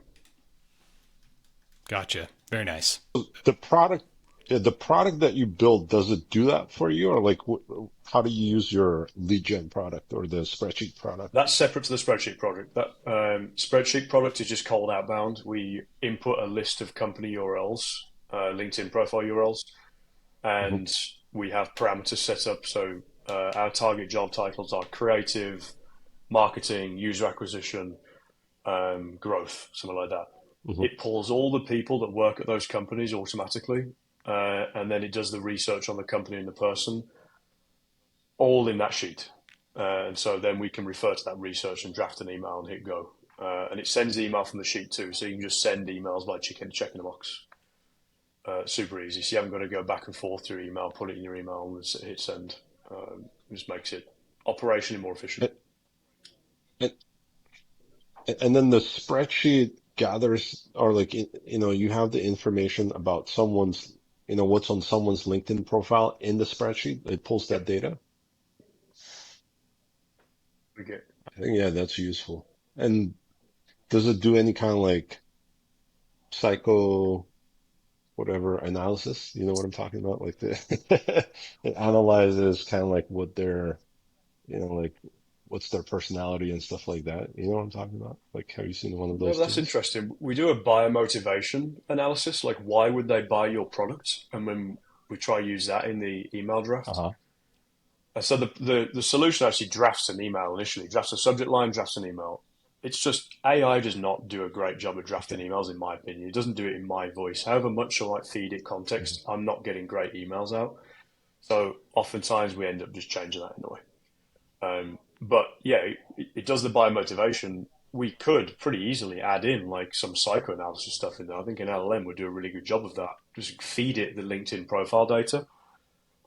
Gotcha. Very nice. The product, yeah, the product that you build, does it do that for you, or like, how do you use your lead gen product or the spreadsheet product? That's separate to the spreadsheet product. That spreadsheet product is just cold outbound. We input a list of company URLs, LinkedIn profile URLs, Mhm. and we have parameters set up. So our target job titles are creative, marketing, user acquisition, growth, something like that. Mhm. It pulls all the people that work at those companies automatically, and then it does the research on the company and the person, all in that sheet. And so then we can refer to that research and draft an email and hit go. And it sends the email from the sheet too, so you can just send emails by checking the box. Super easy. So you haven't got to go back and forth through email, put it in your email, and hit send. It just makes it operationally more efficient. And, and and then the spreadsheet gathers, or like, you have the information about someone's, what's on someone's LinkedIn profile in the spreadsheet. It pulls that Yep, data. we get. I think, yeah, that's useful. And does it do any kind of like psycho whatever analysis? You know what I'm talking about? Like it analyzes kind of like what their, like what's their personality and stuff like that. You know what I'm talking about? Like, have you seen one of No, those that's tools? interesting. We do a biomotivation analysis, like why would they buy your product, and when we try to use that in the email draft. Uh-huh. So the solution actually drafts an email initially, drafts a subject line, drafts an email. It's just AI does not do a great job of drafting Okay. emails, in my opinion. It doesn't do it in my voice. However much I might feed it Mhm. context, I'm not getting great emails out. So oftentimes we end up just changing that anyway. But yeah, it does the biomotivation. We could pretty easily add in like some psychoanalysis stuff in there. I think an LLM would do a really good job of that. Just feed it the LinkedIn profile data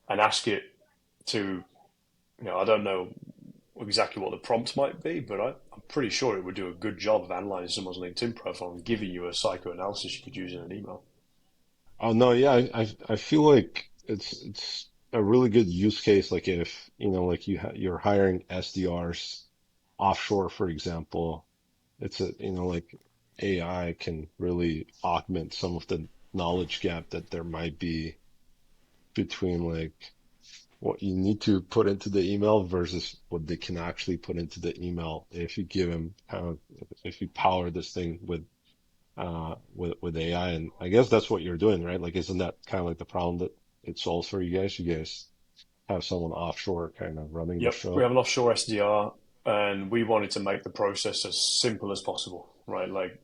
and ask it to, I don't know exactly what the prompt might be, but I'm pretty sure it would do a good job of analyzing someone's LinkedIn profile and giving you a psychoanalysis you could use in an email. Oh no, yeah, I feel like it's a really good use case. Like if, like you're hiring SDRs offshore, for example, it's like AI can really augment some of the knowledge gap that there might be between like what you need to put into the email versus what they can actually put into the email if you give them kind of, if you power this thing with AI. And I guess that's what you're doing, right? Like, isn't that kind of like the problem that it solves for you guys? You guys have someone offshore kind of running the Yep, we show. have an offshore SDR, and we wanted to make the process as simple as possible, right? Like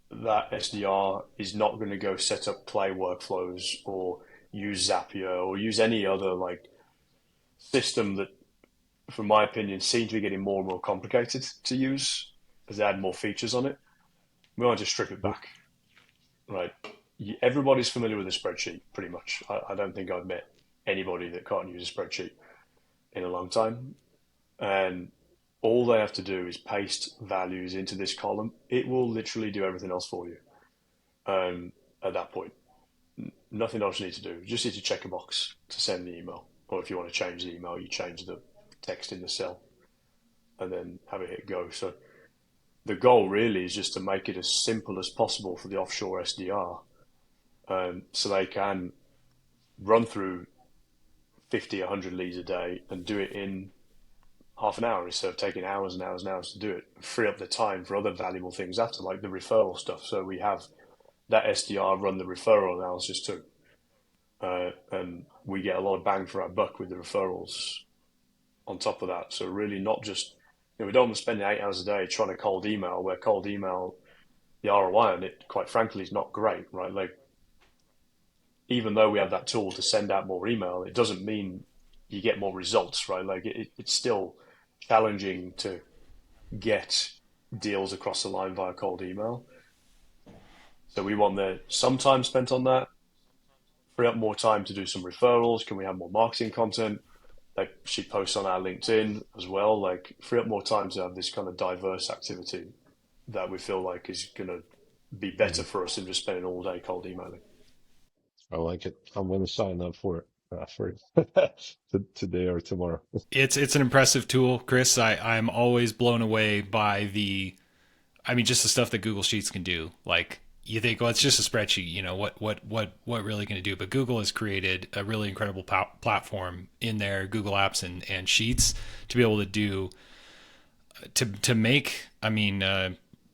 that SDR is not going to go set up play workflows or use Zapier or use any other like system that, from my opinion, seems to be getting more and more complicated to use as they add more features on it. We want to strip it Mhm. back, right? Everybody's familiar with a spreadsheet, pretty much. I don't think I've met anybody that can't use a spreadsheet in a long time. And all they have to do is paste values into this column. It will literally do everything else for you. At that point, nothing else you need to do. You just need to check a box to send the email. Or if you want to change the email, you change the text in the cell and then have it hit go. So the goal really is just to make it as simple as possible for the offshore SDR, so they can run through 50, 100 leads a day and do it in half an hour instead of taking hours and hours and hours to do it. Free up the time for other valuable things after, like the referral stuff. So we have that SDR run the referral analysis too. And we get a lot of bang for our buck with the referrals on top of that. So really not just We don't want to spend 8 hours a day trying to cold email, where cold email, the ROI on it, quite frankly, is not great, right? Like, even though we have that tool to send out more email, it doesn't mean you get more results, right? Like, it's still challenging to get deals across the line via cold email. So we want some time spent on that, free up more time to do some referrals. Can we have more marketing content? Like, she posts on our LinkedIn as well. Like, free up more time to have this kind of diverse activity that we feel like is going to be better Mhm. for us than just spending all day cold emailing. I like it. I'm going to sign up for today or tomorrow. It's an impressive tool, Chris. I'm always blown away by I mean, just the stuff that Google Sheets can do. Like, you think, well, it's just a spreadsheet. What really can it do? But Google has created a really incredible platform in their Google Apps and Sheets to be able to do to make. I mean,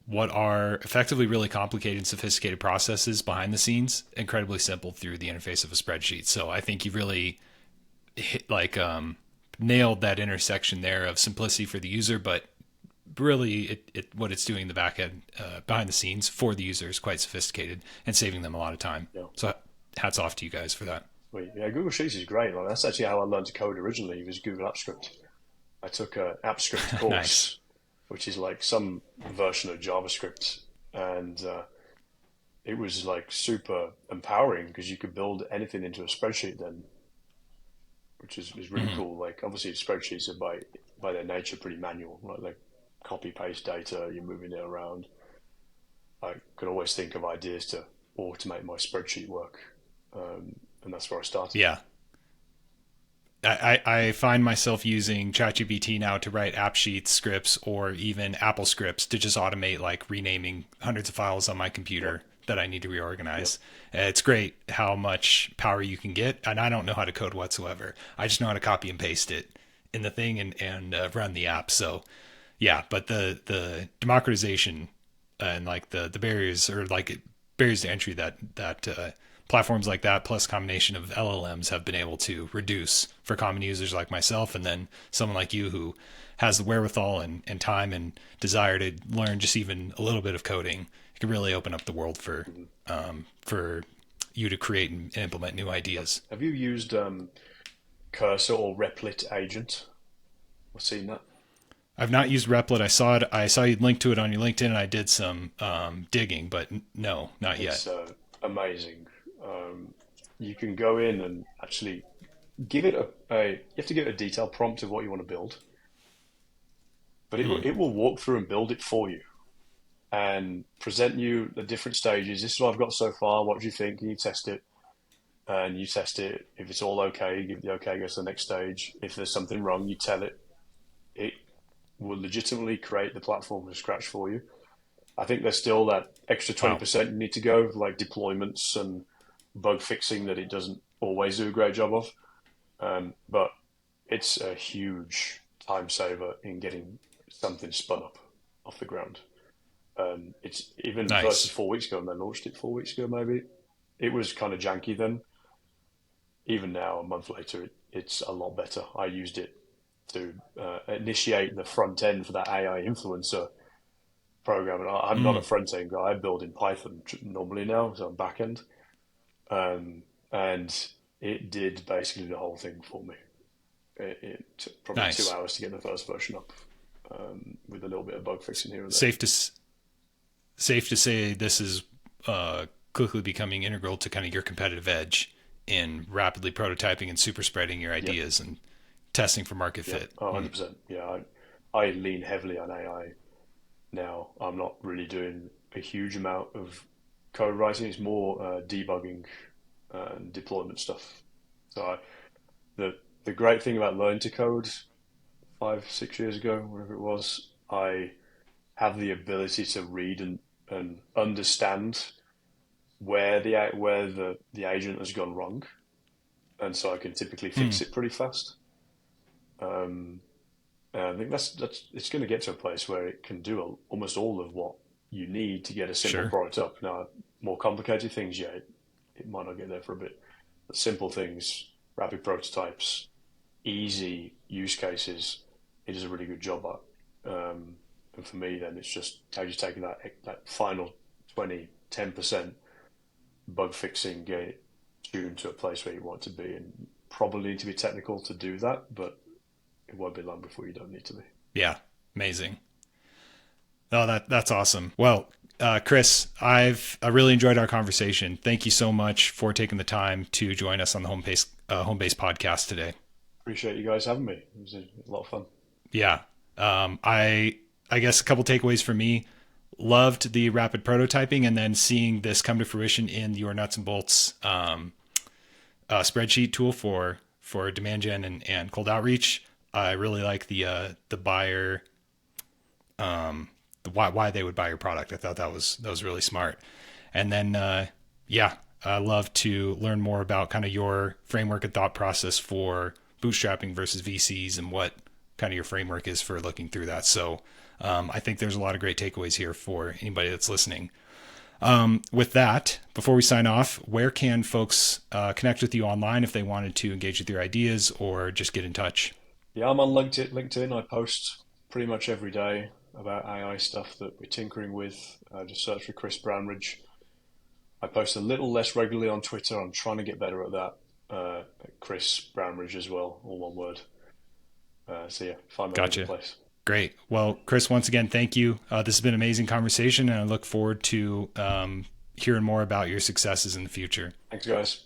what are effectively really complicated and sophisticated processes behind the scenes incredibly simple through the interface of a spreadsheet. So I think you really hit, nailed that intersection there of simplicity for the user, but really what it's doing in the back end behind the scenes for the user is quite sophisticated and saving them a lot of time. Yeah. So hats off to you guys for that. Sweet. Yeah, Google Sheets is great. Like, that's actually how I learned to code originally, was Google AppScript. I took a AppScript Nice. course, which is like some version of JavaScript, and it was like super empowering because you could build anything into a spreadsheet then, which is really Mm-hmm. cool. Like, obviously spreadsheets are by their nature pretty manual, right? Like, copy paste data, you're moving it around. I could always think of ideas to automate my spreadsheet work, and that's where I started. Yeah. I find myself using ChatGPT now to write app sheets scripts or even Apple scripts to just automate like renaming hundreds of files on my Yep, computer that I need to yep. reorganize. It's great how much power you can get, and I don't know how to code whatsoever. I just know how to copy and paste it in the thing and run the app. So yeah, but the democratization and like the barriers or like barriers to entry that platforms like that plus combination of LLMs have been able to reduce for common users like myself, and then someone like you who has the wherewithal and time and desire to learn just even a little bit of coding. It can really open up the world Mhm. for you to create and implement new ideas. Have you used Cursor or Replit agent? I've seen that. I've not used Replit. I saw it. I saw you link to it on your LinkedIn, and I did some digging, but no, not yet. It's amazing. You can go in and actually give it you have to give it a detailed prompt of what you want to build, but Hmm. it will walk through and build it for you and present you the different stages. This is what I've got so far. What do you think? Can you test it? And you test it. If it's all okay, you give it the okay, go to the next stage. If there's something wrong, you tell it. It will legitimately create the platform from scratch for you. I think there's still that extra Wow. 20% you need to go, like deployments and bug fixing that it doesn't always do a great job of. But it's a huge time saver in getting something spun up off the ground. It's even versus Nice. 4 weeks ago, and they launched it 4 weeks ago, maybe. It was kind of janky then. Even now, a month later, it's a lot better. I used it to initiate the front end for that AI influencer program. And I'm not a Mm, front end guy. I build in Python normally now, so I'm back end. And it did basically the whole thing for me. It took probably two nice. hours to get the first version up, with a little bit of bug fixing here and there. Safe to safe to say this is quickly becoming integral to kind of your competitive edge in rapidly prototyping and super spreading your Yep, ideas and testing for market yep, fit. oh, Mm. 100%. Yeah, I lean heavily on AI now. I'm not really doing a huge amount of code writing. It's more debugging and deployment stuff. So the the great thing about learning to code 5, 6 years ago, whatever it was, I have the ability to read and understand where the agent has gone wrong, and so I can typically fix Mm, it pretty fast. Um, and I think that's it's going to get to a place where it can do almost all of what you need to get a simple sure. product up. Now, more complicated things, yeah, it might not get there for a bit. But simple things, rapid prototypes, easy use cases, it does a really good job at. And for me, then it's just how you take that final 10% bug fixing, get it tuned to a place where you want to be, and probably need to be technical to do that, but it won't be long before you don't need to be. Yeah, amazing. Oh, that's awesome. Well, Chris, I really enjoyed our conversation. Thank you so much for taking the time to join us on the Home Base podcast today. Appreciate you guys having me. It was a lot of fun. Yeah. I guess a couple takeaways for me. Loved the rapid prototyping, and then seeing this come to fruition in your nuts and bolts spreadsheet tool for demand gen and cold outreach. I really like the buyer, why they would buy your product. I thought that was really smart. And then yeah, I love to learn more about kind of your framework and thought process for bootstrapping versus VCs, and what kind of your framework is for looking through that. So I think there's a lot of great takeaways here for anybody that's listening. With that, before we sign off, where can folks connect with you online if they wanted to engage with your ideas or just get in touch? Yeah, I'm on LinkedIn. I post pretty much every day about AI stuff that we're tinkering with. Just search for Chris Brownridge. I post a little less regularly on Twitter. I'm trying to get better at that. Chris Brownridge as well, all one word. So yeah, find me all over the Gotcha. place. Great. Well, Chris, once again, thank you. This has been an amazing conversation, and I look forward to hearing more about your successes in the future. Thanks, guys.